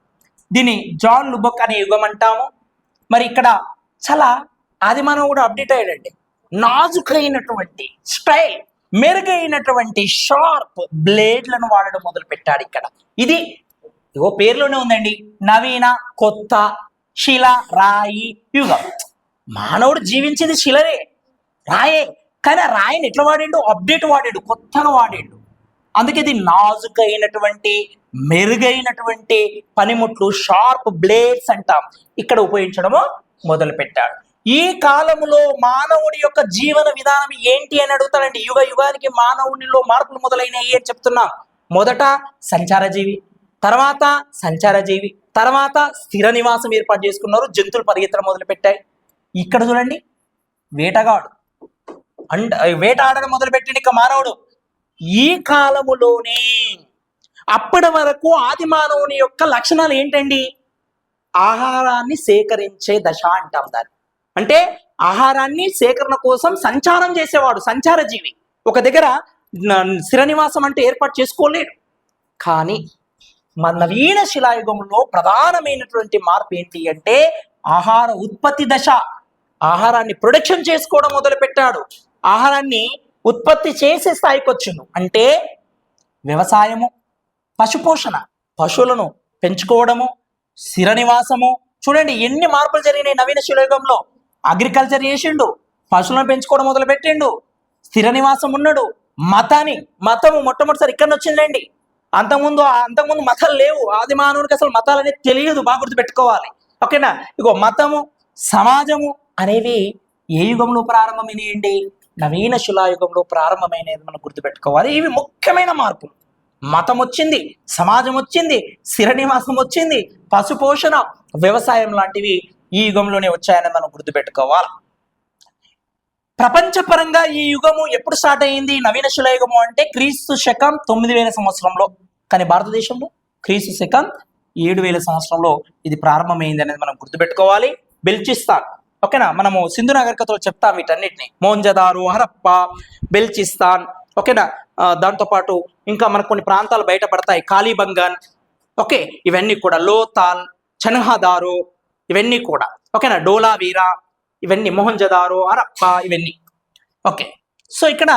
దీన్ని జాన్ లుబక్ అనే యుగం అంటాము. మరి ఇక్కడ చాలా ఆదిమానవుడు అప్డేట్ అయ్యాడండి. నాజుకైనటువంటి స్టైల్, మెరుగైనటువంటి షార్ప్ బ్లేడ్లను వాడడం మొదలు పెట్టాడు. ఇక్కడ ఇది ఇగో పేర్లోనే ఉందండి, నవీన, కొత్త, శిల, రాయి యుగం. మానవుడు జీవించేది శిలనే, రాయే. కానీ ఆ రాయిని ఎట్లా వాడాడు? అప్డేట్ వాడాడు, కొత్తగా వాడాడు. అందుకే ఇది నాజుకైనటువంటి, మెరుగైనటువంటి పనిముట్లు, షార్ప్ బ్లేడ్స్ అంటాం, ఇక్కడ ఉపయోగించడము మొదలు పెట్టాడు. ఈ కాలంలో మానవుడి యొక్క జీవన విధానం ఏంటి అని అడుగుతాడండి. యుగ యుగానికి మానవునిలో మార్పులు మొదలైనవి అని చెప్తున్నాం. మొదట సంచారజీవి, తర్వాత స్థిర నివాసం ఏర్పాటు చేసుకున్నారు. జంతువులు పరిగెత్తడం మొదలు పెట్టాయి. ఇక్కడ చూడండి, వేటగాడు వేటాడడం మొదలు పెట్టింది ఇక మానవుడు. ఈ కాలములోనే అప్పటి వరకు ఆది మానవుని యొక్క లక్షణాలు ఏంటండి? ఆహారాన్ని సేకరించే దశ అంటాం దాన్ని. అంటే ఆహారాన్ని సేకరణ కోసం సంచారం చేసేవాడు, సంచార జీవి. ఒక దగ్గర స్థిర నివాసం అంటే ఏర్పాటు చేసుకోలేడు. కానీ మన నవీన శిలాయుగంలో ప్రధానమైనటువంటి మార్పు ఏంటి అంటే ఆహార ఉత్పత్తి దశ. ఆహారాన్ని ప్రొడక్షన్ చేసుకోవడం మొదలు పెట్టాడు. ఆహారాన్ని ఉత్పత్తి చేసే స్థాయికి వచ్చిండు. అంటే వ్యవసాయము, పశుపోషణ, పశువులను పెంచుకోవడము, స్థిర నివాసము. చూడండి ఎన్ని మార్పులు జరిగినాయి నవీన శిలాయుగంలో. అగ్రికల్చర్ చేసిండు, పశువులను పెంచుకోవడం మొదలు పెట్టిండు, స్థిర నివాసం ఉన్నాడు. మతము మొట్టమొదటిసారి ఇక్కడ వచ్చిందండి. అంతకుముందు మతాలు లేవు. ఆది మానవునికి అసలు మతాలు అనేది తెలియదు, బాగా గుర్తుపెట్టుకోవాలి. ఓకేనా? ఇగో మతము, సమాజము అనేవి ఏ యుగంలో ప్రారంభమైనయండి? నవీన శిలాయుగంలో ప్రారంభమైనది మనం గుర్తుపెట్టుకోవాలి. ఇవి ముఖ్యమైన మార్పులు. మతం వచ్చింది, సమాజం వచ్చింది, స్థిర నివాసం వచ్చింది, పశుపోషణ, వ్యవసాయం లాంటివి ఈ యుగంలోనే వచ్చాయని మనం గుర్తుపెట్టుకోవాలి. ప్రపంచపరంగా ఈ యుగము ఎప్పుడు స్టార్ట్ అయ్యింది? నవీన శిలాయుగము అంటే క్రీస్తు శకం 9000 సంవత్సరంలో. కానీ భారతదేశంలో క్రీస్తు శకం 7000 సంవత్సరంలో ఇది ప్రారంభమైంది అనేది మనం గుర్తుపెట్టుకోవాలి. బెల్చిస్తాన్, ఓకేనా? మనము సింధు నాగరికతలో చెప్తాం వీటన్నిటిని. మోహంజదారో, హరప్ప, బెల్చిస్తాన్, ఓకేనా? దాంతోపాటు ఇంకా మనకు కొన్ని ప్రాంతాలు బయటపడతాయి, కాళీబంగన్, ఓకే? ఇవన్నీ కూడా లోతాల్, చన్హాదారో, ఇవన్నీ కూడా, ఓకేనా? డోలావీరా, ఇవన్నీ మోహంజదారో, హరప్ప, ఇవన్నీ. ఓకే, సో ఇక్కడ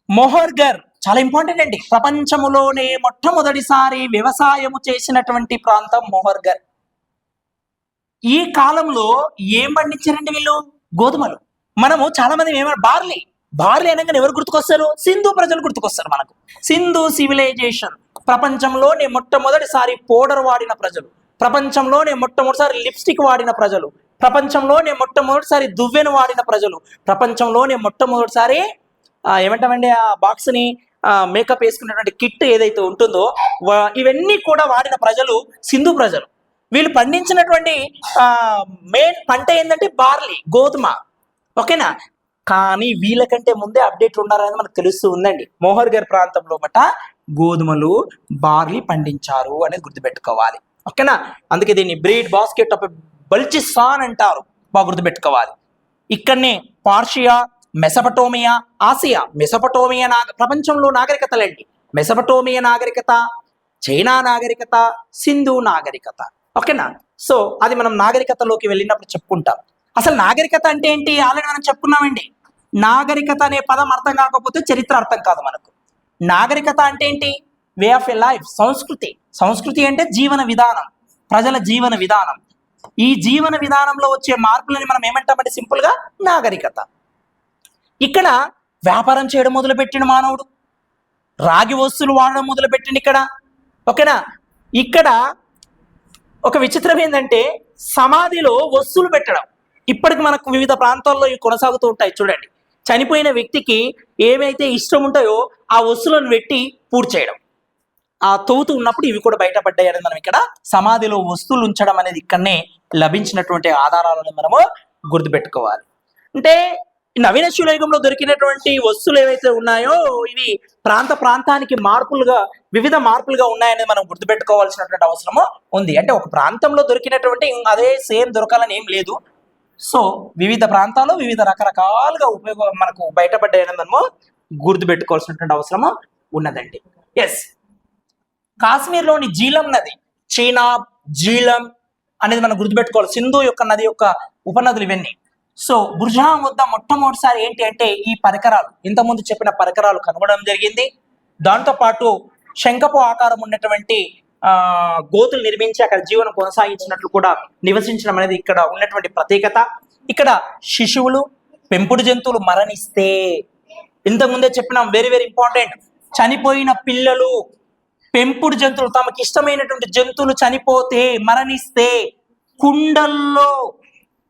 మొహర్ఘర్ చాలా ఇంపార్టెంట్ అండి. ప్రపంచంలోనే మొట్టమొదటిసారి వ్యవసాయము చేసినటువంటి ప్రాంతం మొహర్ఘర్. ఈ కాలంలో ఏం పండించారండి వీళ్ళు? గోధుమలు. మనము చాలా మంది ఏమన్నా బార్లీ అనగానే ఎవరు గుర్తుకొస్తారు? సింధు ప్రజలు గుర్తుకొస్తారు మనకు. సింధు సివిలైజేషన్. ప్రపంచంలోనే మొట్టమొదటిసారి పౌడర్ వాడిన ప్రజలు, ప్రపంచంలోనే మొట్టమొదటిసారి లిప్స్టిక్ వాడిన ప్రజలు, ప్రపంచంలోనే మొట్టమొదటిసారి దువ్వెను వాడిన ప్రజలు, ప్రపంచంలోనే మొట్టమొదటిసారి ఏమంటామండి ఆ బాక్స్ని మేకప్ వేసుకున్నటువంటి కిట్ ఏదైతే ఉంటుందో ఇవన్నీ కూడా వాడిన ప్రజలు సింధు ప్రజలు. వీళ్ళు పండించినటువంటి మెయిన్ పంట ఏంటంటే బార్లీ, గోధుమ, ఓకేనా? కానీ వీళ్ళకంటే ముందే అప్డేట్ ఉన్నారని మనకు తెలుస్తూ ఉందండి. మొహర్ఘర్ ప్రాంతంలో మట గోధుమలు, బార్లీ పండించారు అనేది గుర్తుపెట్టుకోవాలి, ఓకేనా? అందుకే దీన్ని బ్రీడ్ బాస్కెట్ ఆఫ్ బల్చిస్తాన్ అంటారు, బాగా గుర్తుపెట్టుకోవాలి. ఇక్కడనే పార్షియా, మెసపటోమియా, ఆసియా. మెసపటోమియా ప్రపంచంలో నాగరికతలండి. మెసపటోమియా నాగరికత, చైనా నాగరికత, సింధు నాగరికత, ఓకేనా? సో అది మనం నాగరికతలోకి వెళ్ళినప్పుడు చెప్పుకుంటాం. అసలు నాగరికత అంటే ఏంటి ఆల్రెడీ మనం చెప్పుకున్నామండి. నాగరికత అనే పదం అర్థం కాకపోతే చరిత్ర అర్థం కాదు మనకు. నాగరికత అంటే ఏంటి? వే ఆఫ్ ఎ లైఫ్, సంస్కృతి. సంస్కృతి అంటే జీవన విధానం, ప్రజల జీవన విధానం. ఈ జీవన విధానంలో వచ్చే మార్పులని మనం ఏమంటామంటే సింపుల్ గా నాగరికత. ఇక్కడ వ్యాపారం చేయడం మొదలుపెట్టిన మానవుడు, రాగి వస్తువులు వాడడం మొదలుపెట్టిండు ఇక్కడ. ఓకేనా, ఇక్కడ ఒక విచిత్రం ఏంటంటే సమాధిలో వస్తువులు పెట్టడం. ఇప్పటికి మనకు వివిధ ప్రాంతాల్లో ఇవి కొనసాగుతూ ఉంటాయి. చూడండి, చనిపోయిన వ్యక్తికి ఏవైతే ఇష్టం ఉంటాయో ఆ వస్తువులను పెట్టి పూర్తి చేయడం. ఆ తవ్వుతూ ఉన్నప్పుడు ఇవి కూడా బయటపడ్డాయి అనేది మనం ఇక్కడ సమాధిలో వస్తువులు ఉంచడం అనేది ఇక్కడనే లభించినటువంటి ఆధారాలను మనము గుర్తుపెట్టుకోవాలి. అంటే నవీన శిలాయుగంలో దొరికినటువంటి వస్తువులు ఏవైతే ఉన్నాయో ఇవి ప్రాంత ప్రాంతానికి వివిధ మార్పులుగా ఉన్నాయనేది మనం గుర్తుపెట్టుకోవాల్సినటువంటి అవసరము ఉంది. అంటే ఒక ప్రాంతంలో దొరికినటువంటి అదే సేమ్ దొరకాలని ఏం లేదు. సో వివిధ ప్రాంతాల్లో వివిధ రకరకాలుగా మనకు బయటపడ్డాయని మనము గుర్తుపెట్టుకోవాల్సినటువంటి అవసరము ఉన్నదండి. ఎస్, కాశ్మీర్లోని జీలం నది, చీనాబ్, జీలం అనేది మనం గుర్తుపెట్టుకోవాలి. సింధు యొక్క నది యొక్క ఉపనదులు ఇవన్నీ. సో బుర్జాన్ వద్ద మొట్టమొదటిసారి ఏంటి అంటే ఈ పరికరాలు, ఇంతకుముందు చెప్పిన పరికరాలు కనుగొనడం జరిగింది. దాంతోపాటు శంఖపు ఆకారం ఉన్నటువంటి గోతులు నిర్మించి అక్కడ జీవనం కొనసాగించినట్లు కూడా నివసించడం అనేది ఇక్కడ ఉన్నటువంటి ప్రత్యేకత. ఇక్కడ శిశువులు, పెంపుడు జంతువులు మరణిస్తే, ఇంతకుముందే చెప్పినాం, వెరీ వెరీ ఇంపార్టెంట్, చనిపోయిన పిల్లలు, పెంపుడు జంతువులు, తమకి ఇష్టమైనటువంటి జంతువులు చనిపోతే మరణిస్తే కుండల్లో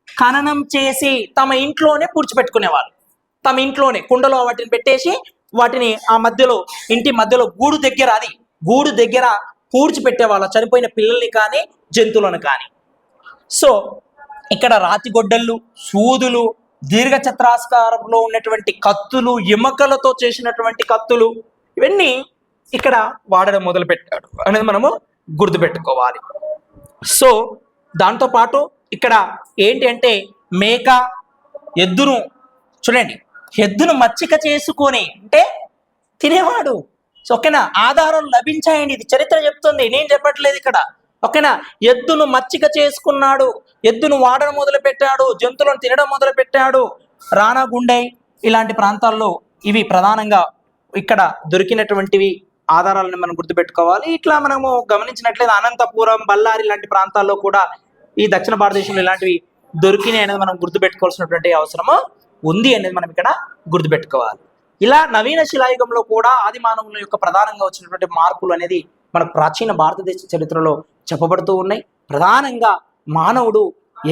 ఖననం చేసి తమ ఇంట్లోనే పూడ్చిపెట్టుకునేవాళ్ళు. తమ ఇంట్లోనే కుండలో వాటిని పెట్టేసి వాటిని ఆ మధ్యలో ఇంటి మధ్యలో గూడు దగ్గర పూడ్చిపెట్టేవాళ్ళు చనిపోయిన పిల్లల్ని కానీ జంతువులను కానీ. సో ఇక్కడ రాతి గొడ్డళ్ళు, సూదులు, దీర్ఘ చతురాస్కారంలో ఉన్నటువంటి కత్తులు, ఎముకలతో చేసినటువంటి కత్తులు, ఇవన్నీ ఇక్కడ వాడడం మొదలు పెట్టాడు అనేది మనము గుర్తుపెట్టుకోవాలి. సో దాంతోపాటు ఇక్కడ ఏంటి అంటే మేక, ఎద్దును చూడండి, ఎద్దును మచ్చిక చేసుకొని అంటే తినేవాడు. ఓకేనా, ఆధారం లభించాయండి, ఇది చరిత్ర చెప్తుంది, నేను చెప్పట్లేదు ఇక్కడ. ఓకేనా, ఎద్దును మచ్చిక చేసుకున్నాడు, ఎద్దును వాడడం మొదలు పెట్టాడు, జంతువులను తినడం మొదలు పెట్టాడు. రాణాగుండై ఇలాంటి ప్రాంతాల్లో ఇవి ప్రధానంగా ఇక్కడ దొరికినటువంటివి ఆధారాలను మనం గుర్తుపెట్టుకోవాలి. ఇట్లా మనము గమనించినట్లయితే అనంతపురం, బళ్ళారి లాంటి ప్రాంతాల్లో కూడా ఈ దక్షిణ భారతదేశంలో ఇలాంటివి దొరికినాయి అనేది మనం గుర్తుపెట్టుకోవాల్సినటువంటి అవసరము ఉంది అనేది మనం ఇక్కడ గుర్తుపెట్టుకోవాలి. ఇలా నవీన శిలాయుగంలో కూడా ఆది మానవుల యొక్క ప్రధానంగా వచ్చినటువంటి మార్పులు అనేది మన ప్రాచీన భారతదేశ చరిత్రలో చెప్పబడుతూ ఉన్నాయి. ప్రధానంగా మానవుడు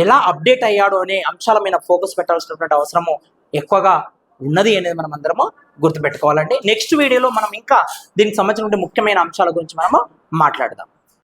ఎలా అప్డేట్ అయ్యాడు అనే అంశాల మీద ఫోకస్ పెట్టాల్సినటువంటి అవసరము ఎక్కువగా ఉన్నది అనేది మనం అందరము గుర్తుపెట్టుకోవాలండి. నెక్స్ట్ వీడియోలో మనం ఇంకా దీనికి సంబంధించిన ముఖ్యమైన అంశాల గురించి మనము మాట్లాడదాం.